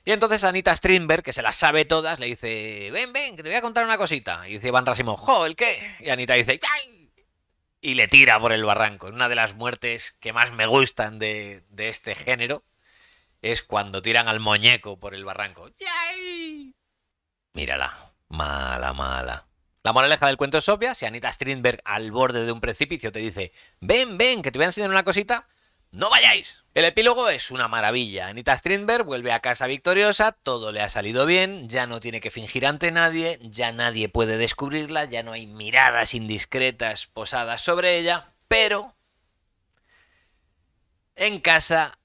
Y entonces Anita Strindberg, que se las sabe todas, le dice: ven, que te voy a contar una cosita. Y dice Iván Rasimov: jo, ¿el qué? Y Anita dice: ¡ay! Y le tira por el barranco. Una de las muertes que más me gustan de este género es cuando tiran al muñeco por el barranco. ¡Ay! Mírala, mala. La moraleja del cuento es obvia. Si Anita Strindberg al borde de un precipicio te dice: ven, que te voy a enseñar una cosita, no vayáis. El epílogo es una maravilla. Anita Strindberg vuelve a casa victoriosa, todo le ha salido bien, ya no tiene que fingir ante nadie, ya nadie puede descubrirla, ya no hay miradas indiscretas posadas sobre ella, pero en casa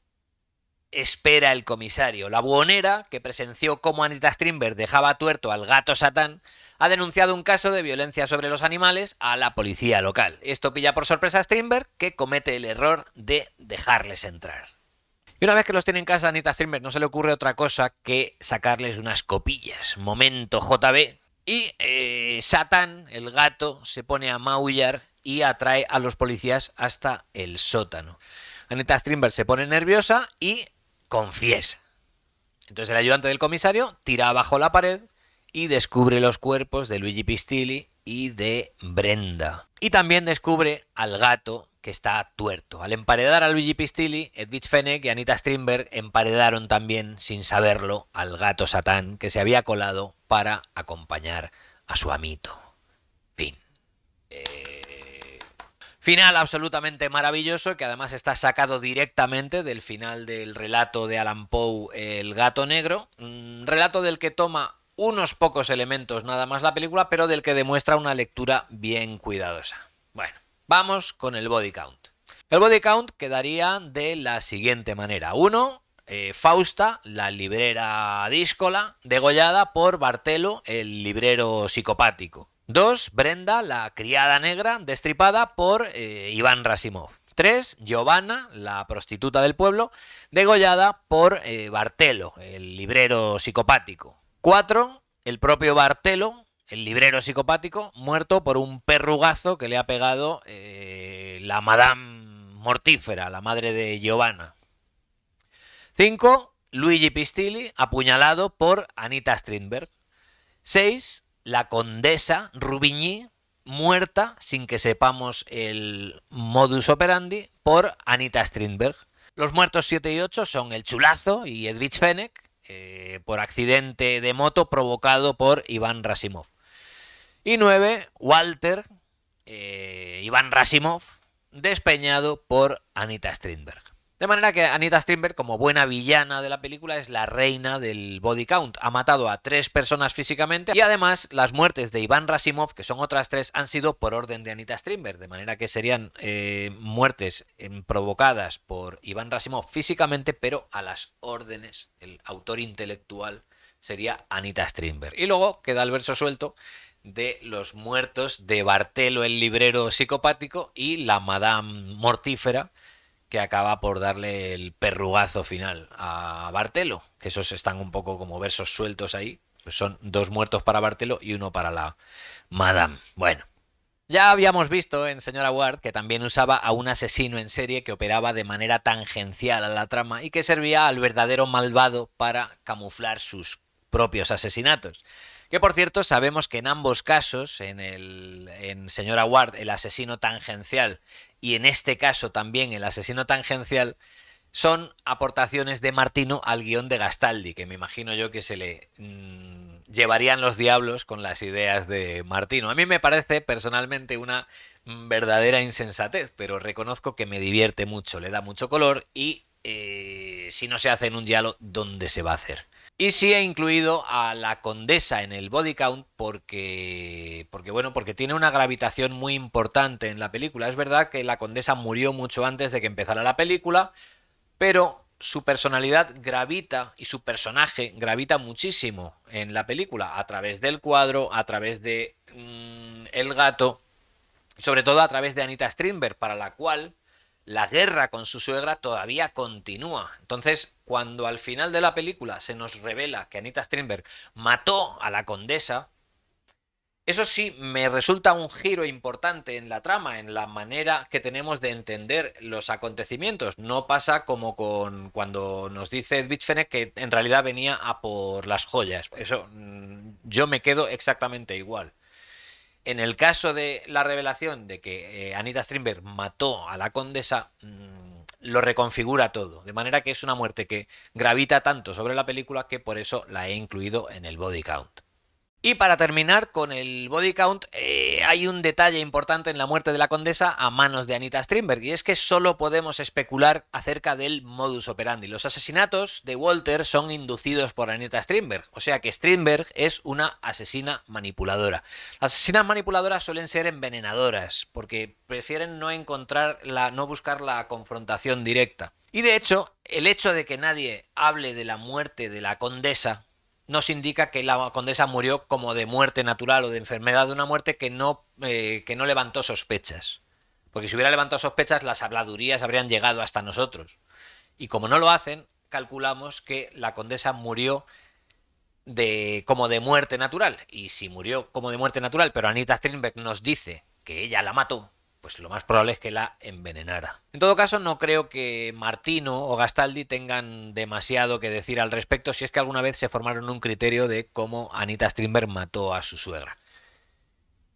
espera el comisario. La buhonera, que presenció cómo Anita Strindberg dejaba tuerto al gato Satán, ha denunciado un caso de violencia sobre los animales a la policía local. Esto pilla por sorpresa a Strindberg, que comete el error de dejarles entrar. Y una vez que los tiene en casa, a Anita Strindberg no se le ocurre otra cosa que sacarles unas copillas. Momento JB. Y Satán, el gato, se pone a maullar y atrae a los policías hasta el sótano. Anita Strindberg se pone nerviosa y confiesa. Entonces el ayudante del comisario tira abajo la pared y descubre los cuerpos de Luigi Pistilli y de Brenda. Y también descubre al gato que está tuerto. Al emparedar a Luigi Pistilli, Edwidge Fenech y Anita Strindberg emparedaron también, sin saberlo, al gato Satán, que se había colado para acompañar a su amito. Fin. Final absolutamente maravilloso, que además está sacado directamente del final del relato de Allan Poe, El gato negro. Un relato del que toma unos pocos elementos nada más la película, pero del que demuestra una lectura bien cuidadosa. Bueno, vamos con el body count. El body count quedaría de la siguiente manera. 1. Fausta, la librera díscola, degollada por Bartelo, el librero psicopático. 2. Brenda, la criada negra, destripada por Iván Rasimov. 3. Giovanna, la prostituta del pueblo, degollada por Bartelo, el librero psicopático. 4. El propio Bartelo, el librero psicopático, muerto por un perrugazo que le ha pegado la Madame Mortífera, la madre de Giovanna. 5. Luigi Pistilli, apuñalado por Anita Strindberg. 6. La condesa Rubigny, muerta, sin que sepamos el modus operandi, por Anita Strindberg. Los muertos 7 y 8 son el chulazo y Edwidge Fenech. por accidente de moto provocado por Iván Rasimov. Y 9, Walter, Iván Rasimov, despeñado por Anita Strindberg. De manera que Anita Strindberg, como buena villana de la película, es la reina del body count. Ha matado a 3 personas físicamente y además las muertes de Iván Rasimov, que son otras 3, han sido por orden de Anita Strindberg. De manera que serían muertes provocadas por Iván Rasimov físicamente, pero a las órdenes, el autor intelectual sería Anita Strindberg. Y luego queda el verso suelto de los muertos de Bartelo, el librero psicopático, y la Madame Mortífera, que acaba por darle el perrugazo final a Bartelo, que esos están un poco como versos sueltos ahí. Pues son 2 muertos para Bartelo y 1 para la Madame. Bueno, ya habíamos visto en Señora Ward que también usaba a un asesino en serie que operaba de manera tangencial a la trama y que servía al verdadero malvado para camuflar sus propios asesinatos. Que por cierto sabemos que en ambos casos, en Señora Ward el asesino tangencial y en este caso también el asesino tangencial, son aportaciones de Martino al guión de Gastaldi, que me imagino yo que se le llevarían los diablos con las ideas de Martino. A mí me parece personalmente una verdadera insensatez, pero reconozco que me divierte mucho, le da mucho color y si no se hace en un diálogo, ¿dónde se va a hacer? Y sí he incluido a la condesa en el body count porque tiene una gravitación muy importante en la película. Es verdad que la condesa murió mucho antes de que empezara la película, pero su personalidad gravita y su personaje gravita muchísimo en la película, a través del cuadro, a través de el gato, sobre todo a través de Anita Strindberg, para la cual la guerra con su suegra todavía continúa. Entonces, cuando al final de la película se nos revela que Anita Strindberg mató a la condesa, eso sí me resulta un giro importante en la trama, en la manera que tenemos de entender los acontecimientos. No pasa como con cuando nos dice Edwige Fenech que en realidad venía a por las joyas. Eso yo me quedo exactamente igual. En el caso de la revelación de que Anita Strindberg mató a la condesa, lo reconfigura todo. De manera que es una muerte que gravita tanto sobre la película que por eso la he incluido en el body count. Y para terminar con el body count, hay un detalle importante en la muerte de la condesa a manos de Anita Strindberg, y es que solo podemos especular acerca del modus operandi. Los asesinatos de Walter son inducidos por Anita Strindberg, o sea que Strindberg es una asesina manipuladora. Las asesinas manipuladoras suelen ser envenenadoras, porque prefieren no buscar la confrontación directa. Y de hecho, el hecho de que nadie hable de la muerte de la condesa nos indica que la condesa murió como de muerte natural o de enfermedad de una muerte que no levantó sospechas. Porque si hubiera levantado sospechas, las habladurías habrían llegado hasta nosotros. Y como no lo hacen, calculamos que la condesa murió como de muerte natural. Y si murió como de muerte natural, pero Anita Strindberg nos dice que ella la mató, pues lo más probable es que la envenenara. En todo caso, no creo que Martino o Gastaldi tengan demasiado que decir al respecto, si es que alguna vez se formaron un criterio de cómo Anita Strindberg mató a su suegra.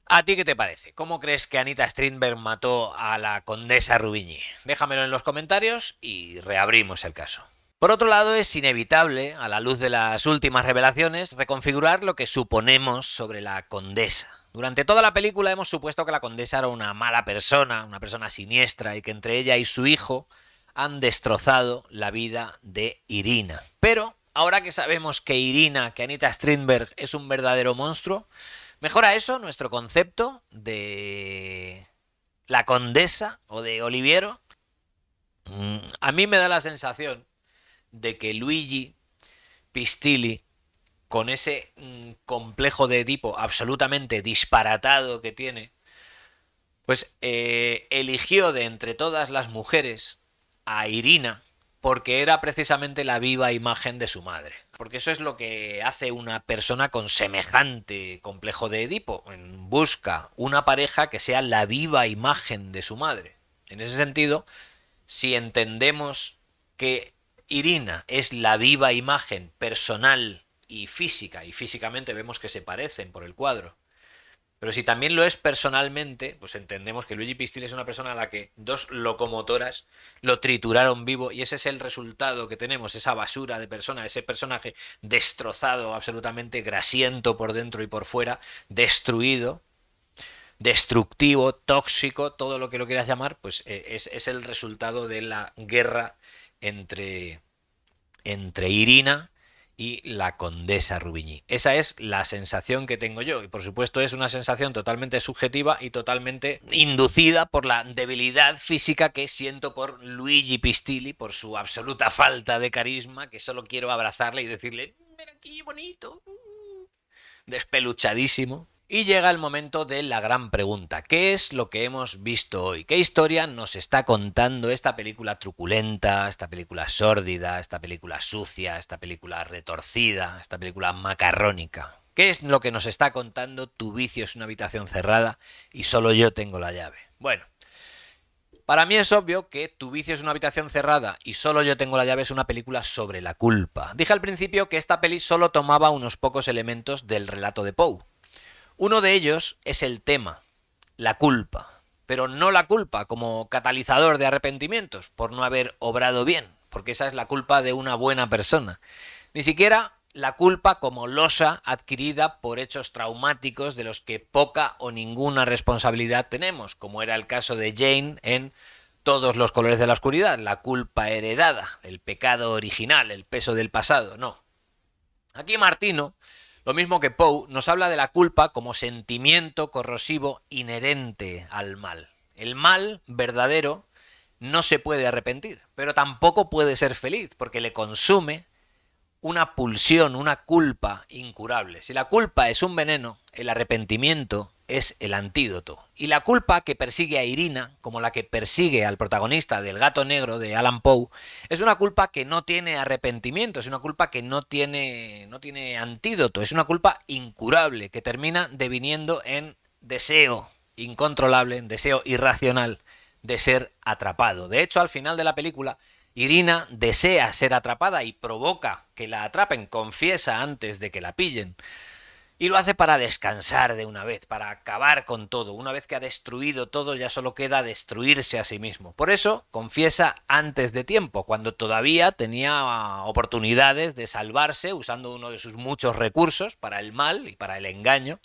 ¿A ti qué te parece? ¿Cómo crees que Anita Strindberg mató a la condesa Ruvigny? Déjamelo en los comentarios y reabrimos el caso. Por otro lado, es inevitable, a la luz de las últimas revelaciones, reconfigurar lo que suponemos sobre la condesa. Durante toda la película hemos supuesto que la condesa era una mala persona, una persona siniestra, y que entre ella y su hijo han destrozado la vida de Irina. Pero, ahora que sabemos que Anita Strindberg es un verdadero monstruo, ¿mejora eso nuestro concepto de la condesa o de Oliviero? A mí me da la sensación de que Luigi Pistilli, con ese complejo de Edipo absolutamente disparatado que tiene, pues eligió de entre todas las mujeres a Irina porque era precisamente la viva imagen de su madre. Porque eso es lo que hace una persona con semejante complejo de Edipo. Busca una pareja que sea la viva imagen de su madre. En ese sentido, si entendemos que Irina es la viva imagen personal y físicamente vemos que se parecen por el cuadro, Pero si también lo es personalmente, pues entendemos que Luigi Pistil es una persona a la que dos locomotoras lo trituraron vivo y ese es el resultado que tenemos, esa basura de persona, ese personaje destrozado, absolutamente grasiento por dentro y por fuera, destruido, destructivo, tóxico, todo lo que lo quieras llamar, pues es el resultado de la guerra entre Irina y la condesa Rubigny. Esa es la sensación que tengo yo y por supuesto es una sensación totalmente subjetiva y totalmente inducida por la debilidad física que siento por Luigi Pistilli, por su absoluta falta de carisma, que solo quiero abrazarle y decirle, mira aquí bonito, despeluchadísimo. Y llega el momento de la gran pregunta. ¿Qué es lo que hemos visto hoy? ¿Qué historia nos está contando esta película truculenta, esta película sórdida, esta película sucia, esta película retorcida, esta película macarrónica? ¿Qué es lo que nos está contando Tu vicio es una habitación cerrada y solo yo tengo la llave? Bueno, para mí es obvio que Tu vicio es una habitación cerrada y solo yo tengo la llave es una película sobre la culpa. Dije al principio que esta peli solo tomaba unos pocos elementos del relato de Poe. Uno de ellos es el tema, la culpa, pero no la culpa como catalizador de arrepentimientos por no haber obrado bien, porque esa es la culpa de una buena persona. Ni siquiera la culpa como losa adquirida por hechos traumáticos de los que poca o ninguna responsabilidad tenemos, como era el caso de Jane en Todos los colores de la oscuridad, la culpa heredada, el pecado original, el peso del pasado, no. Aquí Martino, lo mismo que Poe, nos habla de la culpa como sentimiento corrosivo inherente al mal. El mal verdadero no se puede arrepentir, pero tampoco puede ser feliz, porque le consume una pulsión, una culpa incurable. Si la culpa es un veneno, el arrepentimiento es el antídoto. Y la culpa que persigue a Irina, como la que persigue al protagonista del Gato Negro de Alan Poe, es una culpa que no tiene arrepentimiento, es una culpa que no tiene antídoto, es una culpa incurable que termina deviniendo en deseo incontrolable, en deseo irracional de ser atrapado. De hecho, al final de la película, Irina desea ser atrapada y provoca que la atrapen, confiesa antes de que la pillen. Y lo hace para descansar de una vez, para acabar con todo. Una vez que ha destruido todo, ya solo queda destruirse a sí mismo. Por eso confiesa antes de tiempo, cuando todavía tenía oportunidades de salvarse usando uno de sus muchos recursos para el mal y para el engaño.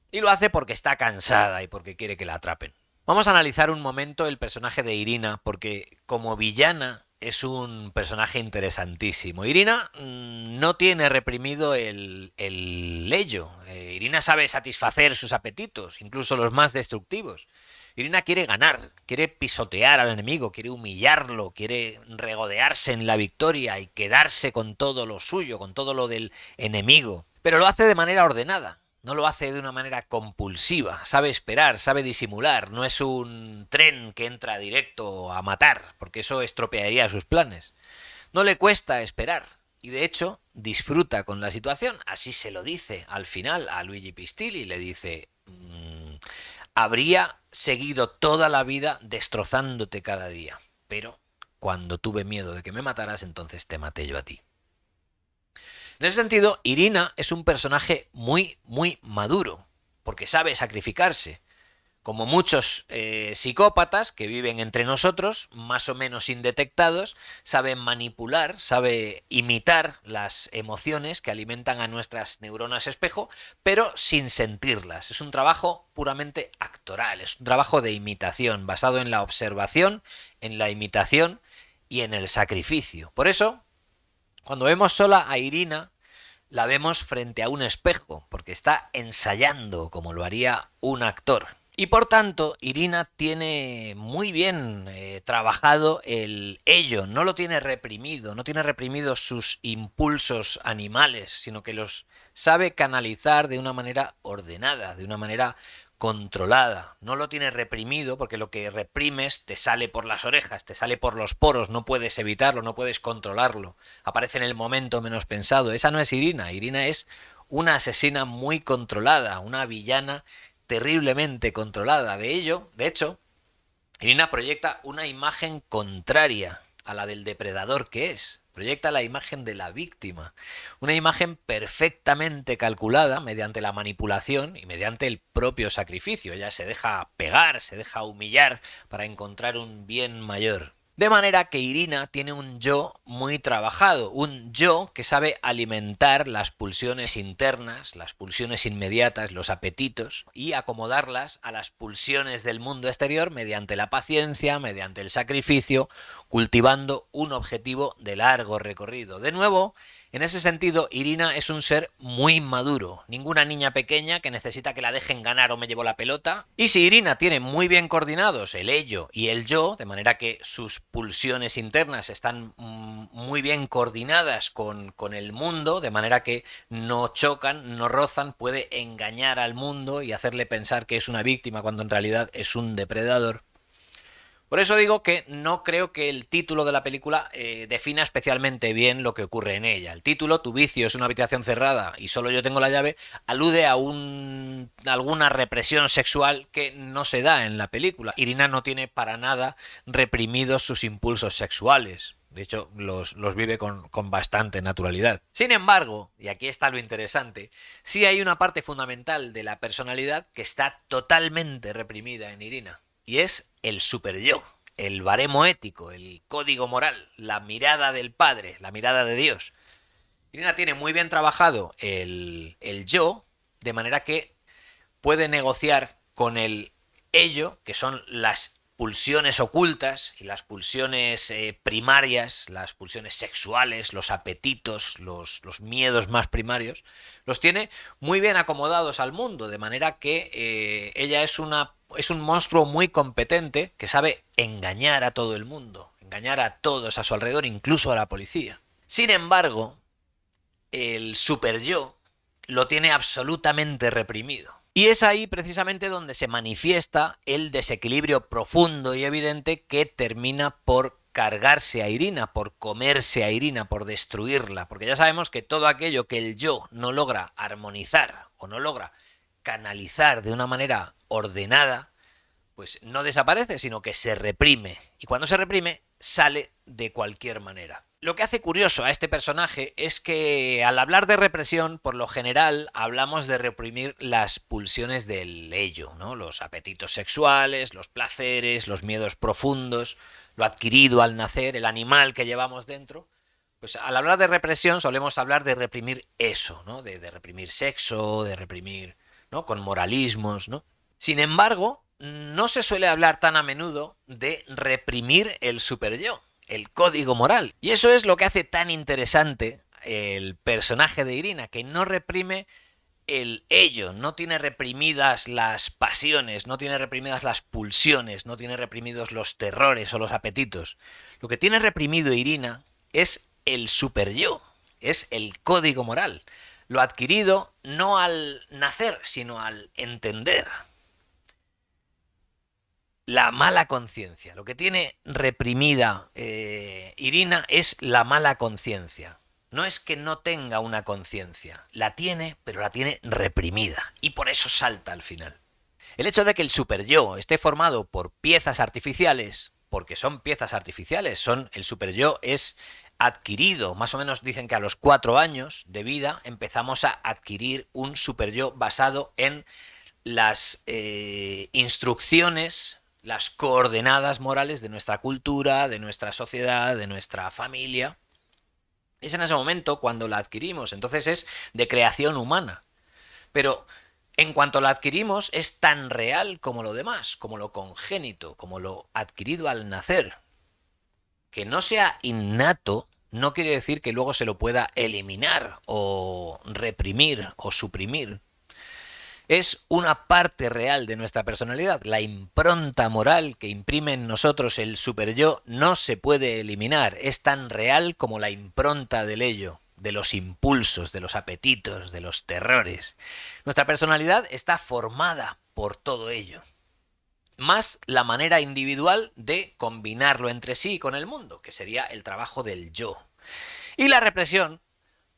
Y lo hace porque está cansada y porque quiere que la atrapen. Vamos a analizar un momento el personaje de Irina, porque como villana es un personaje interesantísimo. Irina no tiene reprimido el ello. Irina sabe satisfacer sus apetitos, incluso los más destructivos. Irina quiere ganar, quiere pisotear al enemigo, quiere humillarlo, quiere regodearse en la victoria y quedarse con todo lo suyo, con todo lo del enemigo. Pero lo hace de manera ordenada. No lo hace de una manera compulsiva, sabe esperar, sabe disimular, no es un tren que entra directo a matar, porque eso estropearía sus planes. No le cuesta esperar, y de hecho disfruta con la situación, así se lo dice al final a Luigi Pistilli, le dice, habría seguido toda la vida destrozándote cada día, pero cuando tuve miedo de que me mataras, entonces te maté yo a ti. En ese sentido, Irina es un personaje muy, muy maduro, porque sabe sacrificarse. Como muchos psicópatas que viven entre nosotros, más o menos indetectados, sabe manipular, sabe imitar las emociones que alimentan a nuestras neuronas espejo, pero sin sentirlas. Es un trabajo puramente actoral, es un trabajo de imitación, basado en la observación, en la imitación y en el sacrificio. Por eso, cuando vemos sola a Irina, la vemos frente a un espejo, porque está ensayando como lo haría un actor. Y por tanto, Irina tiene muy bien trabajado el ello, no lo tiene reprimido, no tiene reprimidos sus impulsos animales, sino que los sabe canalizar de una manera ordenada, de una manera controlada. No lo tiene reprimido porque lo que reprimes te sale por las orejas, te sale por los poros, no puedes evitarlo, no puedes controlarlo. Aparece en el momento menos pensado. Esa no es Irina. Irina es una asesina muy controlada, una villana terriblemente controlada. De hecho, Irina proyecta una imagen contraria a la del depredador que es. Proyecta la imagen de la víctima. Una imagen perfectamente calculada mediante la manipulación y mediante el propio sacrificio. Ella se deja pegar, se deja humillar para encontrar un bien mayor. De manera que Irina tiene un yo muy trabajado, un yo que sabe alimentar las pulsiones internas, las pulsiones inmediatas, los apetitos, y acomodarlas a las pulsiones del mundo exterior mediante la paciencia, mediante el sacrificio, cultivando un objetivo de largo recorrido. De nuevo, en ese sentido, Irina es un ser muy maduro, ninguna niña pequeña que necesita que la dejen ganar o me llevo la pelota. Y si Irina tiene muy bien coordinados el ello y el yo, de manera que sus pulsiones internas están muy bien coordinadas con el mundo, de manera que no chocan, no rozan, puede engañar al mundo y hacerle pensar que es una víctima cuando en realidad es un depredador. Por eso digo que no creo que el título de la película defina especialmente bien lo que ocurre en ella. El título, Tu vicio es una habitación cerrada y solo yo tengo la llave, alude a alguna represión sexual que no se da en la película. Irina no tiene para nada reprimidos sus impulsos sexuales. De hecho, los vive con bastante naturalidad. Sin embargo, y aquí está lo interesante, sí hay una parte fundamental de la personalidad que está totalmente reprimida en Irina. Y es el superyo, el baremo ético, el código moral, la mirada del Padre, la mirada de Dios. Irina tiene muy bien trabajado el yo, de manera que puede negociar con el ello, que son las pulsiones ocultas y las pulsiones primarias, las pulsiones sexuales, los apetitos, los miedos más primarios, los tiene muy bien acomodados al mundo, de manera que ella es un monstruo muy competente que sabe engañar a todo el mundo, engañar a todos a su alrededor, incluso a la policía. Sin embargo, el superyo lo tiene absolutamente reprimido. Y es ahí precisamente donde se manifiesta el desequilibrio profundo y evidente que termina por cargarse a Irina, por comerse a Irina, por destruirla. Porque ya sabemos que todo aquello que el yo no logra armonizar o no logra canalizar de una manera ordenada, pues no desaparece, sino que se reprime. Y cuando se reprime, sale de cualquier manera. Lo que hace curioso a este personaje es que al hablar de represión, por lo general, hablamos de reprimir las pulsiones del ello, ¿no? Los apetitos sexuales, los placeres, los miedos profundos, lo adquirido al nacer, el animal que llevamos dentro. Pues al hablar de represión solemos hablar de reprimir eso, ¿no? De reprimir sexo, de reprimir, ¿no? Con moralismos, ¿no? Sin embargo, no se suele hablar tan a menudo de reprimir el superyo, el código moral. Y eso es lo que hace tan interesante el personaje de Irina, que no reprime el ello, no tiene reprimidas las pasiones, no tiene reprimidas las pulsiones, no tiene reprimidos los terrores o los apetitos. Lo que tiene reprimido Irina es el superyo, es el código moral. Lo adquirido no al nacer, sino al entender. La mala conciencia. Lo que tiene reprimida Irina es la mala conciencia. No es que no tenga una conciencia. La tiene, pero la tiene reprimida. Y por eso salta al final. El hecho de que el superyo esté formado por piezas artificiales, porque son piezas artificiales, el superyo es adquirido, más o menos dicen que a los 4 años de vida empezamos a adquirir un superyo basado en las instrucciones, las coordenadas morales de nuestra cultura, de nuestra sociedad, de nuestra familia. Es en ese momento cuando la adquirimos, entonces es de creación humana. Pero en cuanto la adquirimos es tan real como lo demás, como lo congénito, como lo adquirido al nacer. Que no sea innato no quiere decir que luego se lo pueda eliminar o reprimir o suprimir. Es una parte real de nuestra personalidad. La impronta moral que imprime en nosotros el superyo no se puede eliminar. Es tan real como la impronta del ello, de los impulsos, de los apetitos, de los terrores. Nuestra personalidad está formada por todo ello. Más la manera individual de combinarlo entre sí y con el mundo, que sería el trabajo del yo. Y la represión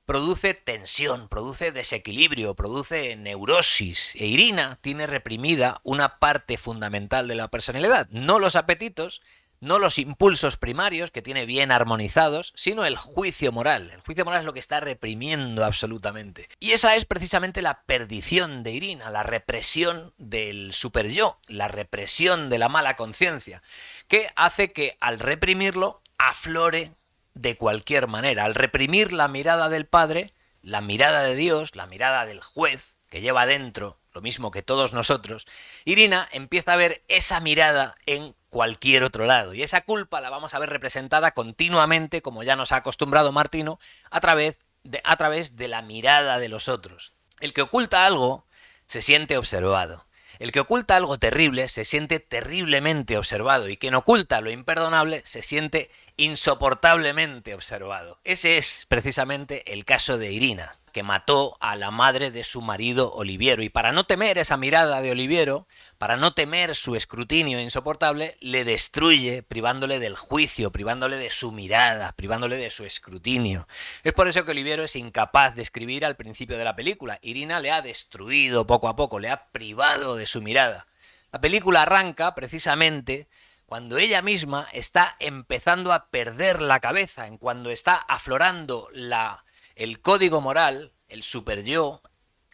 produce tensión, produce desequilibrio, produce neurosis. E Irina tiene reprimida una parte fundamental de la personalidad, no los apetitos, no los impulsos primarios, que tiene bien armonizados, sino el juicio moral. El juicio moral es lo que está reprimiendo absolutamente. Y esa es precisamente la perdición de Irina, la represión del superyo, la represión de la mala conciencia, que hace que al reprimirlo aflore de cualquier manera. Al reprimir la mirada del padre, la mirada de Dios, la mirada del juez, que lleva dentro lo mismo que todos nosotros, Irina empieza a ver esa mirada en cualquier otro lado. Y esa culpa la vamos a ver representada continuamente, como ya nos ha acostumbrado Martino, a través de la mirada de los otros. El que oculta algo se siente observado. El que oculta algo terrible se siente terriblemente observado, y quien oculta lo imperdonable se siente insoportablemente observado. Ese es precisamente el caso de Irina, que mató a la madre de su marido Oliviero, y para no temer esa mirada de Oliviero, para no temer su escrutinio insoportable, le destruye privándole del juicio, privándole de su mirada, privándole de su escrutinio. Es por eso que Oliviero es incapaz de escribir al principio de la película. Irina le ha destruido poco a poco, le ha privado de su mirada. La película arranca precisamente cuando ella misma está empezando a perder la cabeza, en cuando está aflorando el código moral, el superyo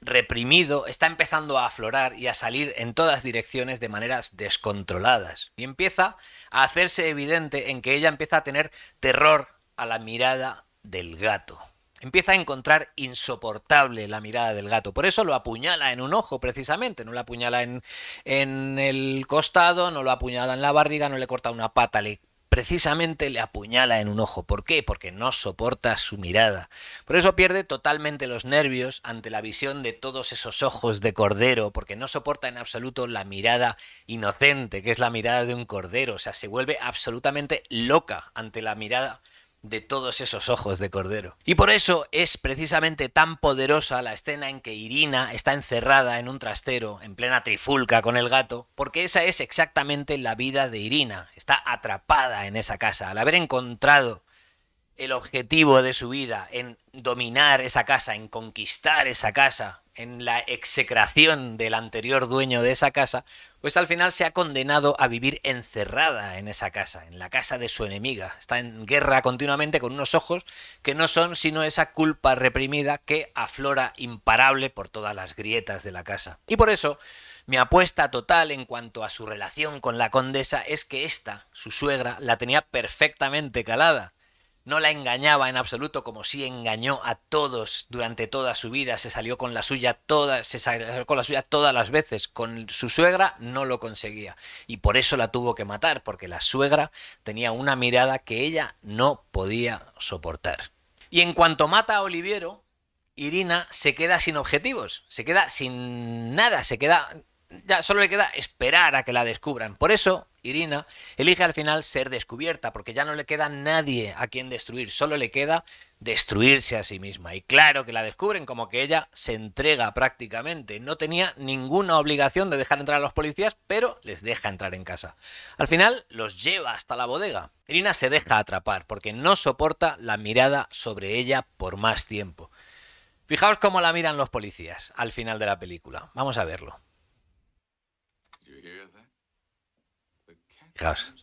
reprimido, está empezando a aflorar y a salir en todas direcciones de maneras descontroladas. Y empieza a hacerse evidente en que ella empieza a tener terror a la mirada del gato. Empieza a encontrar insoportable la mirada del gato. Por eso lo apuñala en un ojo, precisamente. No lo apuñala en el costado, no lo apuñala en la barriga, no le corta una pata, precisamente le apuñala en un ojo. ¿Por qué? Porque no soporta su mirada. Por eso pierde totalmente los nervios ante la visión de todos esos ojos de cordero, porque no soporta en absoluto la mirada inocente, que es la mirada de un cordero. O sea, se vuelve absolutamente loca ante la mirada de todos esos ojos de cordero. Y por eso es precisamente tan poderosa la escena en que Irina está encerrada en un trastero, en plena trifulca con el gato, porque esa es exactamente la vida de Irina. Está atrapada en esa casa. Al haber encontrado el objetivo de su vida en dominar esa casa, en conquistar esa casa, en la execración del anterior dueño de esa casa, pues al final se ha condenado a vivir encerrada en esa casa, en la casa de su enemiga. Está en guerra continuamente con unos ojos que no son sino esa culpa reprimida que aflora imparable por todas las grietas de la casa. Y por eso mi apuesta total en cuanto a su relación con la condesa es que esta, su suegra, la tenía perfectamente calada. No la engañaba en absoluto, como sí engañó a todos durante toda su vida. Se salió con la suya todas las veces. Con su suegra no lo conseguía. Y por eso la tuvo que matar, porque la suegra tenía una mirada que ella no podía soportar. Y en cuanto mata a Oliviero, Irina se queda sin objetivos, se queda sin nada, ya solo le queda esperar a que la descubran. Por eso Irina elige al final ser descubierta, porque ya no le queda nadie a quien destruir, solo le queda destruirse a sí misma. Y claro que la descubren, como que ella se entrega prácticamente. No tenía ninguna obligación de dejar entrar a los policías, pero les deja entrar en casa. Al final los lleva hasta la bodega. Irina se deja atrapar porque no soporta la mirada sobre ella por más tiempo. Fijaos cómo la miran los policías al final de la película. Vamos a verlo. Fijaos.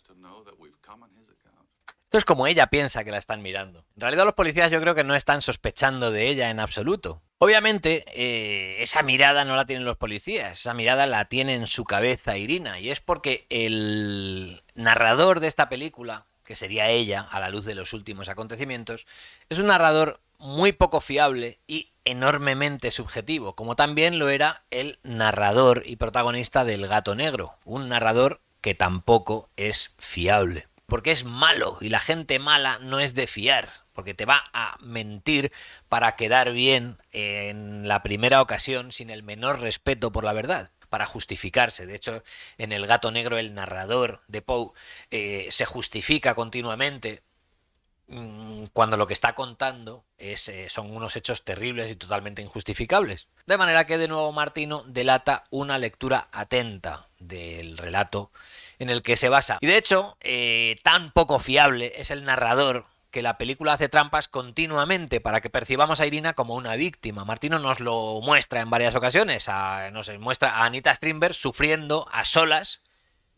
Esto es como ella piensa que la están mirando. En realidad los policías yo creo que no están sospechando de ella en absoluto. Obviamente esa mirada no la tienen los policías, esa mirada la tiene en su cabeza Irina. Y es porque el narrador de esta película, que sería ella a la luz de los últimos acontecimientos, es un narrador muy poco fiable y enormemente subjetivo, como también lo era el narrador y protagonista del Gato Negro, un narrador que tampoco es fiable, porque es malo y la gente mala no es de fiar, porque te va a mentir para quedar bien en la primera ocasión sin el menor respeto por la verdad, para justificarse. De hecho, en El Gato Negro el narrador de Poe se justifica continuamente cuando lo que está contando son unos hechos terribles y totalmente injustificables. De manera que de nuevo Martino delata una lectura atenta del relato en el que se basa. Y de hecho, tan poco fiable es el narrador que la película hace trampas continuamente para que percibamos a Irina como una víctima. Martino nos lo muestra en varias ocasiones. Nos muestra a Anita Strindberg sufriendo a solas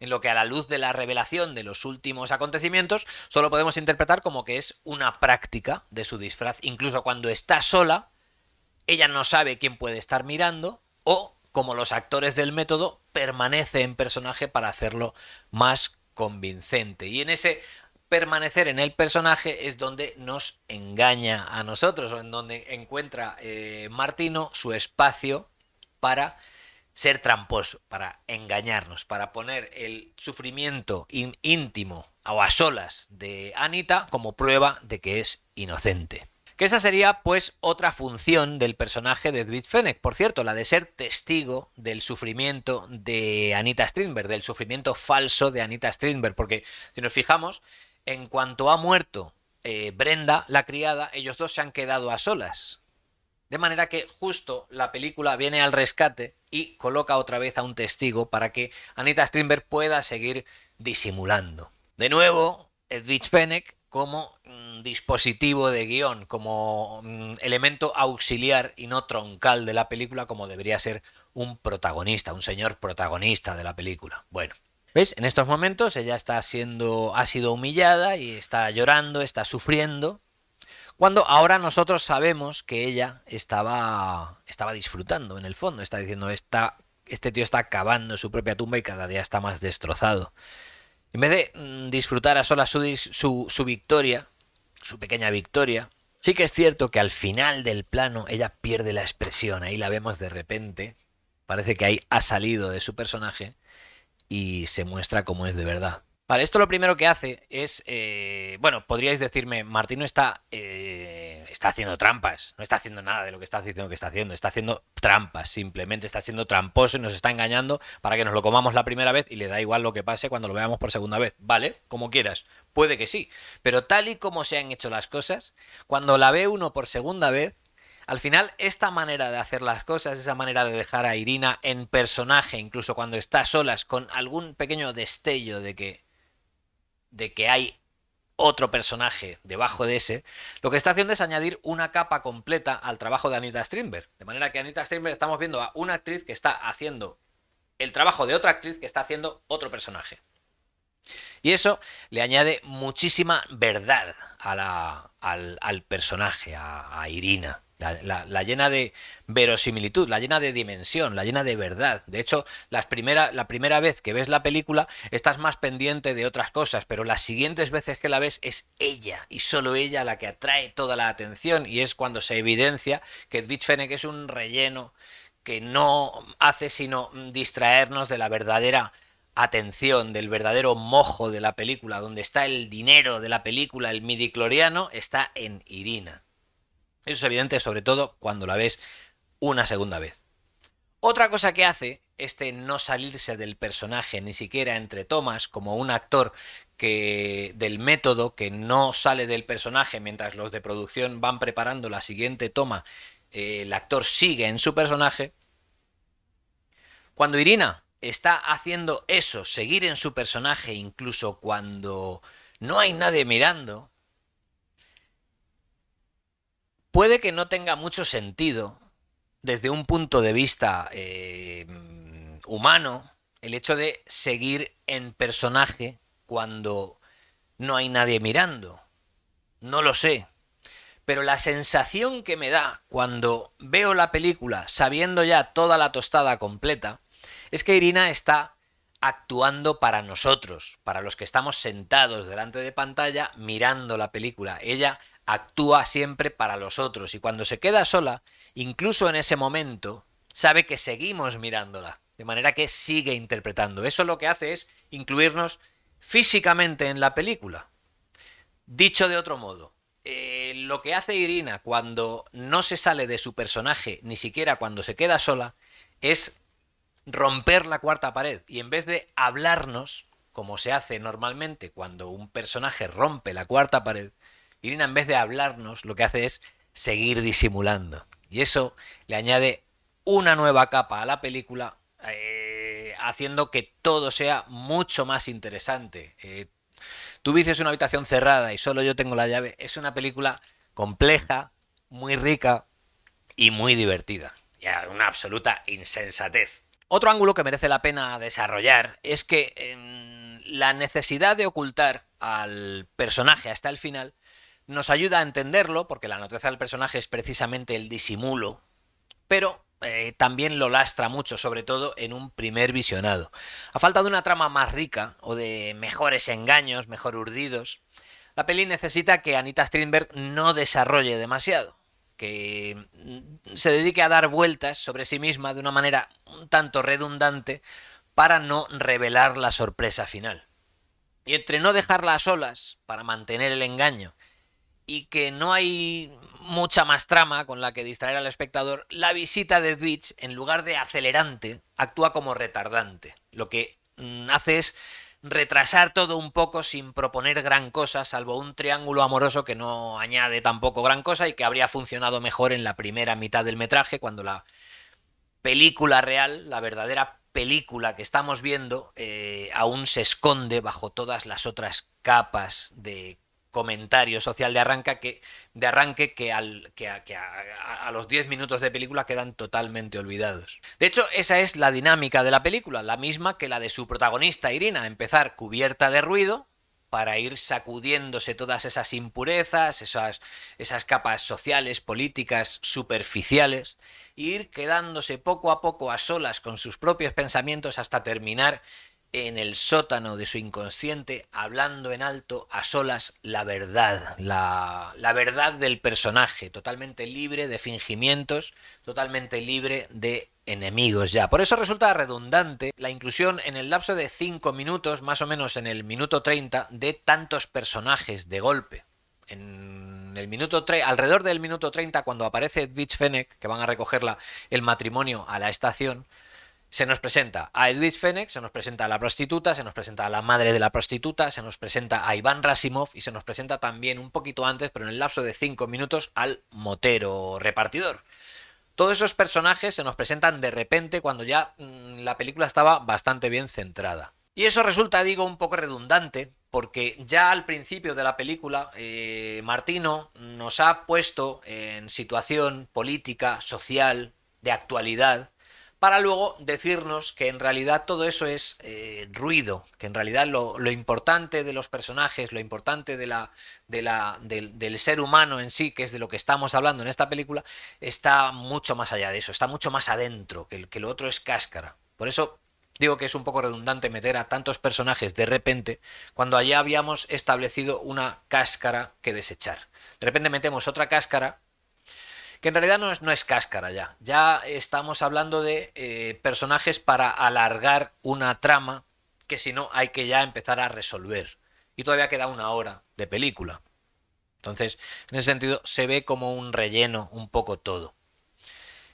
en lo que a la luz de la revelación de los últimos acontecimientos solo podemos interpretar como que es una práctica de su disfraz. Incluso cuando está sola, ella no sabe quién puede estar mirando o, como los actores del método, permanece en personaje para hacerlo más convincente. Y en ese permanecer en el personaje es donde nos engaña a nosotros, o en donde encuentra Martino su espacio para ser tramposo, para engañarnos, para poner el sufrimiento íntimo o a solas de Anita como prueba de que es inocente. Que esa sería, pues, otra función del personaje de Edwige Fenech, por cierto, la de ser testigo del sufrimiento de Anita Strindberg, del sufrimiento falso de Anita Strindberg, porque si nos fijamos, en cuanto ha muerto Brenda, la criada, ellos dos se han quedado a solas. De manera que justo la película viene al rescate y coloca otra vez a un testigo para que Anita Strindberg pueda seguir disimulando. De nuevo, Edwige Fenech como dispositivo de guión, como elemento auxiliar y no troncal de la película, como debería ser un protagonista, un señor protagonista de la película. Bueno, ¿ves? En estos momentos ella ha sido humillada y está llorando, está sufriendo, cuando ahora nosotros sabemos que ella estaba disfrutando en el fondo, está diciendo, este tío está cavando su propia tumba y cada día está más destrozado. En vez de disfrutar a solas su victoria, su pequeña victoria, sí que es cierto que al final del plano ella pierde la expresión, ahí la vemos de repente, parece que ahí ha salido de su personaje y se muestra como es de verdad. Vale, esto lo primero que hace es, bueno, podríais decirme, Martino está haciendo trampas, no está haciendo nada de lo que está diciendo que está haciendo trampas, simplemente está siendo tramposo y nos está engañando para que nos lo comamos la primera vez y le da igual lo que pase cuando lo veamos por segunda vez, ¿vale? Como quieras, puede que sí, pero tal y como se han hecho las cosas, cuando la ve uno por segunda vez, al final, esta manera de hacer las cosas, esa manera de dejar a Irina en personaje, incluso cuando está solas, con algún pequeño destello de que hay otro personaje debajo de ese, lo que está haciendo es añadir una capa completa al trabajo de Anita Strindberg. De manera que Anita Strindberg estamos viendo a una actriz que está haciendo el trabajo de otra actriz que está haciendo otro personaje. Y eso le añade muchísima verdad al personaje, a Irina. La llena de verosimilitud, la llena de dimensión, la llena de verdad. De hecho, la primera vez que ves la película estás más pendiente de otras cosas, pero las siguientes veces que la ves es ella y solo ella la que atrae toda la atención y es cuando se evidencia que Edwige Fenech es un relleno que no hace sino distraernos de la verdadera atención, del verdadero mojo de la película, donde está el dinero de la película, el midichloriano, está en Irina. Eso es evidente sobre todo cuando la ves una segunda vez. Otra cosa que hace este no salirse del personaje ni siquiera entre tomas, como un actor del método que no sale del personaje mientras los de producción van preparando la siguiente toma, el actor sigue en su personaje. Cuando Irina está haciendo eso, seguir en su personaje incluso cuando no hay nadie mirando, puede que no tenga mucho sentido desde un punto de vista humano el hecho de seguir en personaje cuando no hay nadie mirando. No lo sé. Pero la sensación que me da cuando veo la película sabiendo ya toda la tostada completa es que Irina está actuando para nosotros, para los que estamos sentados delante de pantalla mirando la película. Ella actúa siempre para los otros y cuando se queda sola, incluso en ese momento, sabe que seguimos mirándola, de manera que sigue interpretando. Eso lo que hace es incluirnos físicamente en la película. Dicho de otro modo, lo que hace Irina cuando no se sale de su personaje, ni siquiera cuando se queda sola, es romper la cuarta pared y en vez de hablarnos, como se hace normalmente cuando un personaje rompe la cuarta pared, Irina en vez de hablarnos lo que hace es seguir disimulando. Y eso le añade una nueva capa a la película, haciendo que todo sea mucho más interesante. Tú dices una habitación cerrada y solo yo tengo la llave. Es una película compleja, muy rica y muy divertida. Ya, una absoluta insensatez. Otro ángulo que merece la pena desarrollar es que la necesidad de ocultar al personaje hasta el final nos ayuda a entenderlo, porque la naturaleza del personaje es precisamente el disimulo, pero también lo lastra mucho, sobre todo en un primer visionado. A falta de una trama más rica o de mejores engaños, mejor urdidos, la peli necesita que Anita Strindberg no desarrolle demasiado, que se dedique a dar vueltas sobre sí misma de una manera un tanto redundante para no revelar la sorpresa final. Y entre no dejarla a solas para mantener el engaño y que no hay mucha más trama con la que distraer al espectador, la visita de Beach, en lugar de acelerante, actúa como retardante. Lo que hace es retrasar todo un poco sin proponer gran cosa, salvo un triángulo amoroso que no añade tampoco gran cosa y que habría funcionado mejor en la primera mitad del metraje, cuando la película real, la verdadera película que estamos viendo, aún se esconde bajo todas las otras capas de comentario social de arranque que, a los 10 minutos de película quedan totalmente olvidados. De hecho, esa es la dinámica de la película, la misma que la de su protagonista Irina, empezar cubierta de ruido para ir sacudiéndose todas esas impurezas, esas capas sociales, políticas, superficiales, e ir quedándose poco a poco a solas con sus propios pensamientos hasta terminar en el sótano de su inconsciente, hablando en alto, a solas, la verdad, la verdad del personaje, totalmente libre de fingimientos, totalmente libre de enemigos ya. Por eso resulta redundante la inclusión en el lapso de 5 minutos, más o menos en el minuto 30, de tantos personajes de golpe. En el minuto alrededor del minuto 30, cuando aparece Edwidge Fenech, que van a recogerla el matrimonio a la estación, se nos presenta a Edwidge Fenech, se nos presenta a la prostituta, se nos presenta a la madre de la prostituta, se nos presenta a Iván Rasimov y se nos presenta también un poquito antes, pero en el lapso de 5 minutos, al motero repartidor. Todos esos personajes se nos presentan de repente cuando ya la película estaba bastante bien centrada. Y eso resulta, digo, un poco redundante, porque ya al principio de la película Martino nos ha puesto en situación política, social, de actualidad, para luego decirnos que en realidad todo eso es ruido, que en realidad lo importante de los personajes, lo importante del ser humano en sí, que es de lo que estamos hablando en esta película, está mucho más allá de eso, está mucho más adentro, que lo otro es cáscara. Por eso digo que es un poco redundante meter a tantos personajes de repente cuando allá habíamos establecido una cáscara que desechar. De repente metemos otra cáscara que en realidad no es cáscara ya. Ya estamos hablando de personajes para alargar una trama que si no hay que ya empezar a resolver. Y todavía queda una hora de película. Entonces, en ese sentido, se ve como un relleno un poco todo.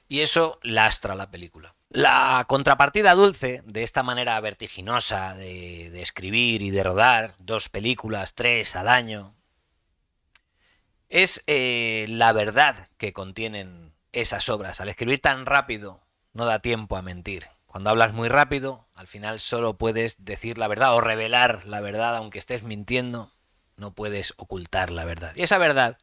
Y eso lastra la película. La contrapartida dulce de esta manera vertiginosa de escribir y de rodar 2 películas, 3 al año, es la verdad que contienen esas obras. Al escribir tan rápido, no da tiempo a mentir. Cuando hablas muy rápido, al final solo puedes decir la verdad o revelar la verdad, aunque estés mintiendo, no puedes ocultar la verdad. Y esa verdad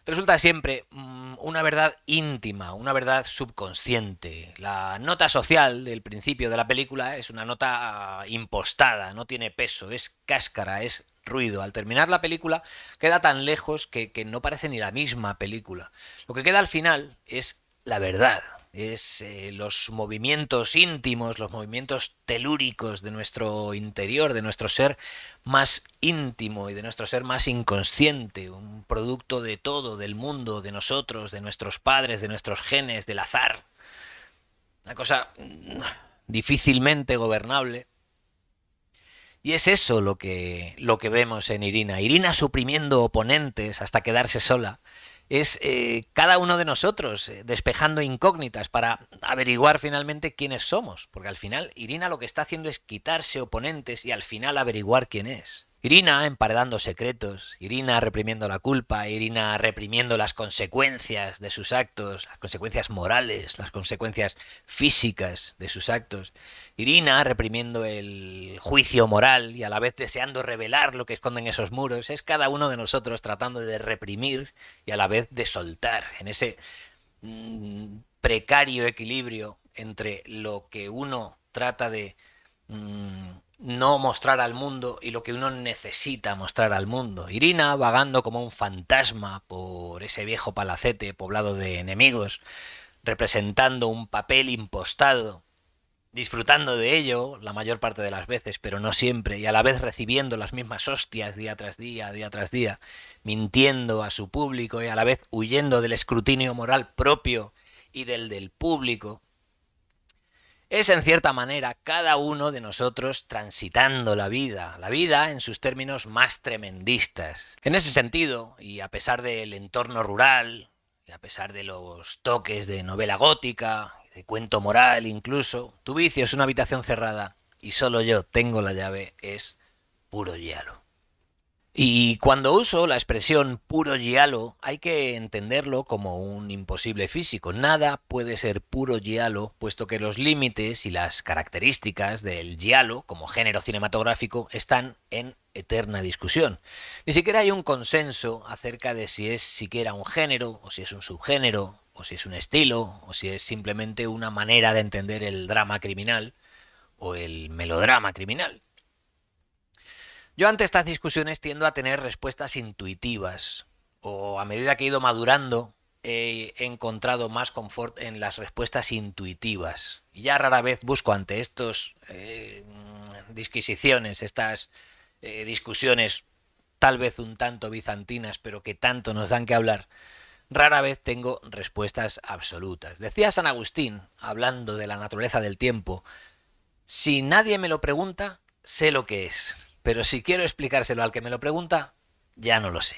resulta siempre una verdad íntima, una verdad subconsciente. La nota social del principio de la película es una nota impostada, no tiene peso, es cáscara, es ruido. Al terminar la película queda tan lejos que no parece ni la misma película. Lo que queda al final es la verdad, es los movimientos íntimos, los movimientos telúricos de nuestro interior, de nuestro ser más íntimo y de nuestro ser más inconsciente, un producto de todo, del mundo, de nosotros, de nuestros padres, de nuestros genes, del azar. Una cosa difícilmente gobernable. Y es eso lo que vemos en Irina. Irina suprimiendo oponentes hasta quedarse sola. Es cada uno de nosotros despejando incógnitas para averiguar finalmente quiénes somos. Porque al final Irina lo que está haciendo es quitarse oponentes y al final averiguar quién es. Irina emparedando secretos, Irina reprimiendo la culpa, Irina reprimiendo las consecuencias de sus actos, las consecuencias morales, las consecuencias físicas de sus actos. Irina reprimiendo el juicio moral y a la vez deseando revelar lo que esconden esos muros. Es cada uno de nosotros tratando de reprimir y a la vez de soltar en ese precario equilibrio entre lo que uno trata de no mostrar al mundo y lo que uno necesita mostrar al mundo. Irina, vagando como un fantasma por ese viejo palacete poblado de enemigos, representando un papel impostado, disfrutando de ello la mayor parte de las veces, pero no siempre, y a la vez recibiendo las mismas hostias día tras día, mintiendo a su público y a la vez huyendo del escrutinio moral propio y del público. Es en cierta manera cada uno de nosotros transitando la vida en sus términos más tremendistas. En ese sentido, y a pesar del entorno rural, y a pesar de los toques de novela gótica, de cuento moral incluso, Tu vicio es una habitación cerrada y solo yo tengo la llave es puro giallo. Y cuando uso la expresión puro giallo, hay que entenderlo como un imposible físico. Nada puede ser puro giallo, puesto que los límites y las características del giallo como género cinematográfico están en eterna discusión. Ni siquiera hay un consenso acerca de si es siquiera un género, o si es un subgénero, o si es un estilo, o si es simplemente una manera de entender el drama criminal o el melodrama criminal. Yo ante estas discusiones tiendo a tener respuestas intuitivas, o a medida que he ido madurando he encontrado más confort en las respuestas intuitivas. Y ya rara vez busco ante estos disquisiciones, estas discusiones tal vez un tanto bizantinas, pero que tanto nos dan que hablar, rara vez tengo respuestas absolutas. Decía San Agustín, hablando de la naturaleza del tiempo, si nadie me lo pregunta, sé lo que es. Pero si quiero explicárselo al que me lo pregunta, ya no lo sé.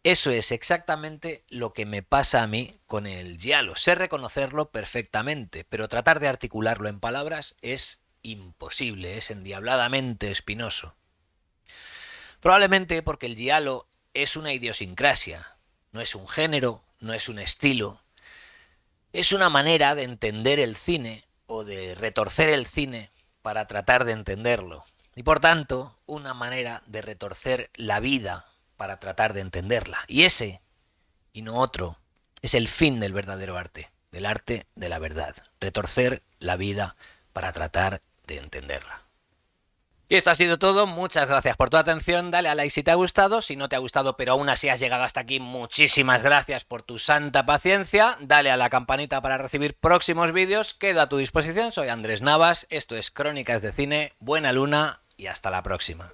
Eso es exactamente lo que me pasa a mí con el giallo. Sé reconocerlo perfectamente, pero tratar de articularlo en palabras es imposible, es endiabladamente espinoso. Probablemente porque el giallo es una idiosincrasia, no es un género, no es un estilo. Es una manera de entender el cine o de retorcer el cine para tratar de entenderlo. Y por tanto, una manera de retorcer la vida para tratar de entenderla. Y ese, y no otro, es el fin del verdadero arte, del arte de la verdad. Retorcer la vida para tratar de entenderla. Y esto ha sido todo, muchas gracias por tu atención, dale a like si te ha gustado, si no te ha gustado pero aún así has llegado hasta aquí, muchísimas gracias por tu santa paciencia, dale a la campanita para recibir próximos vídeos, quedo a tu disposición, soy Andrés Navas, esto es Crónicas de Cine, buena luna y hasta la próxima.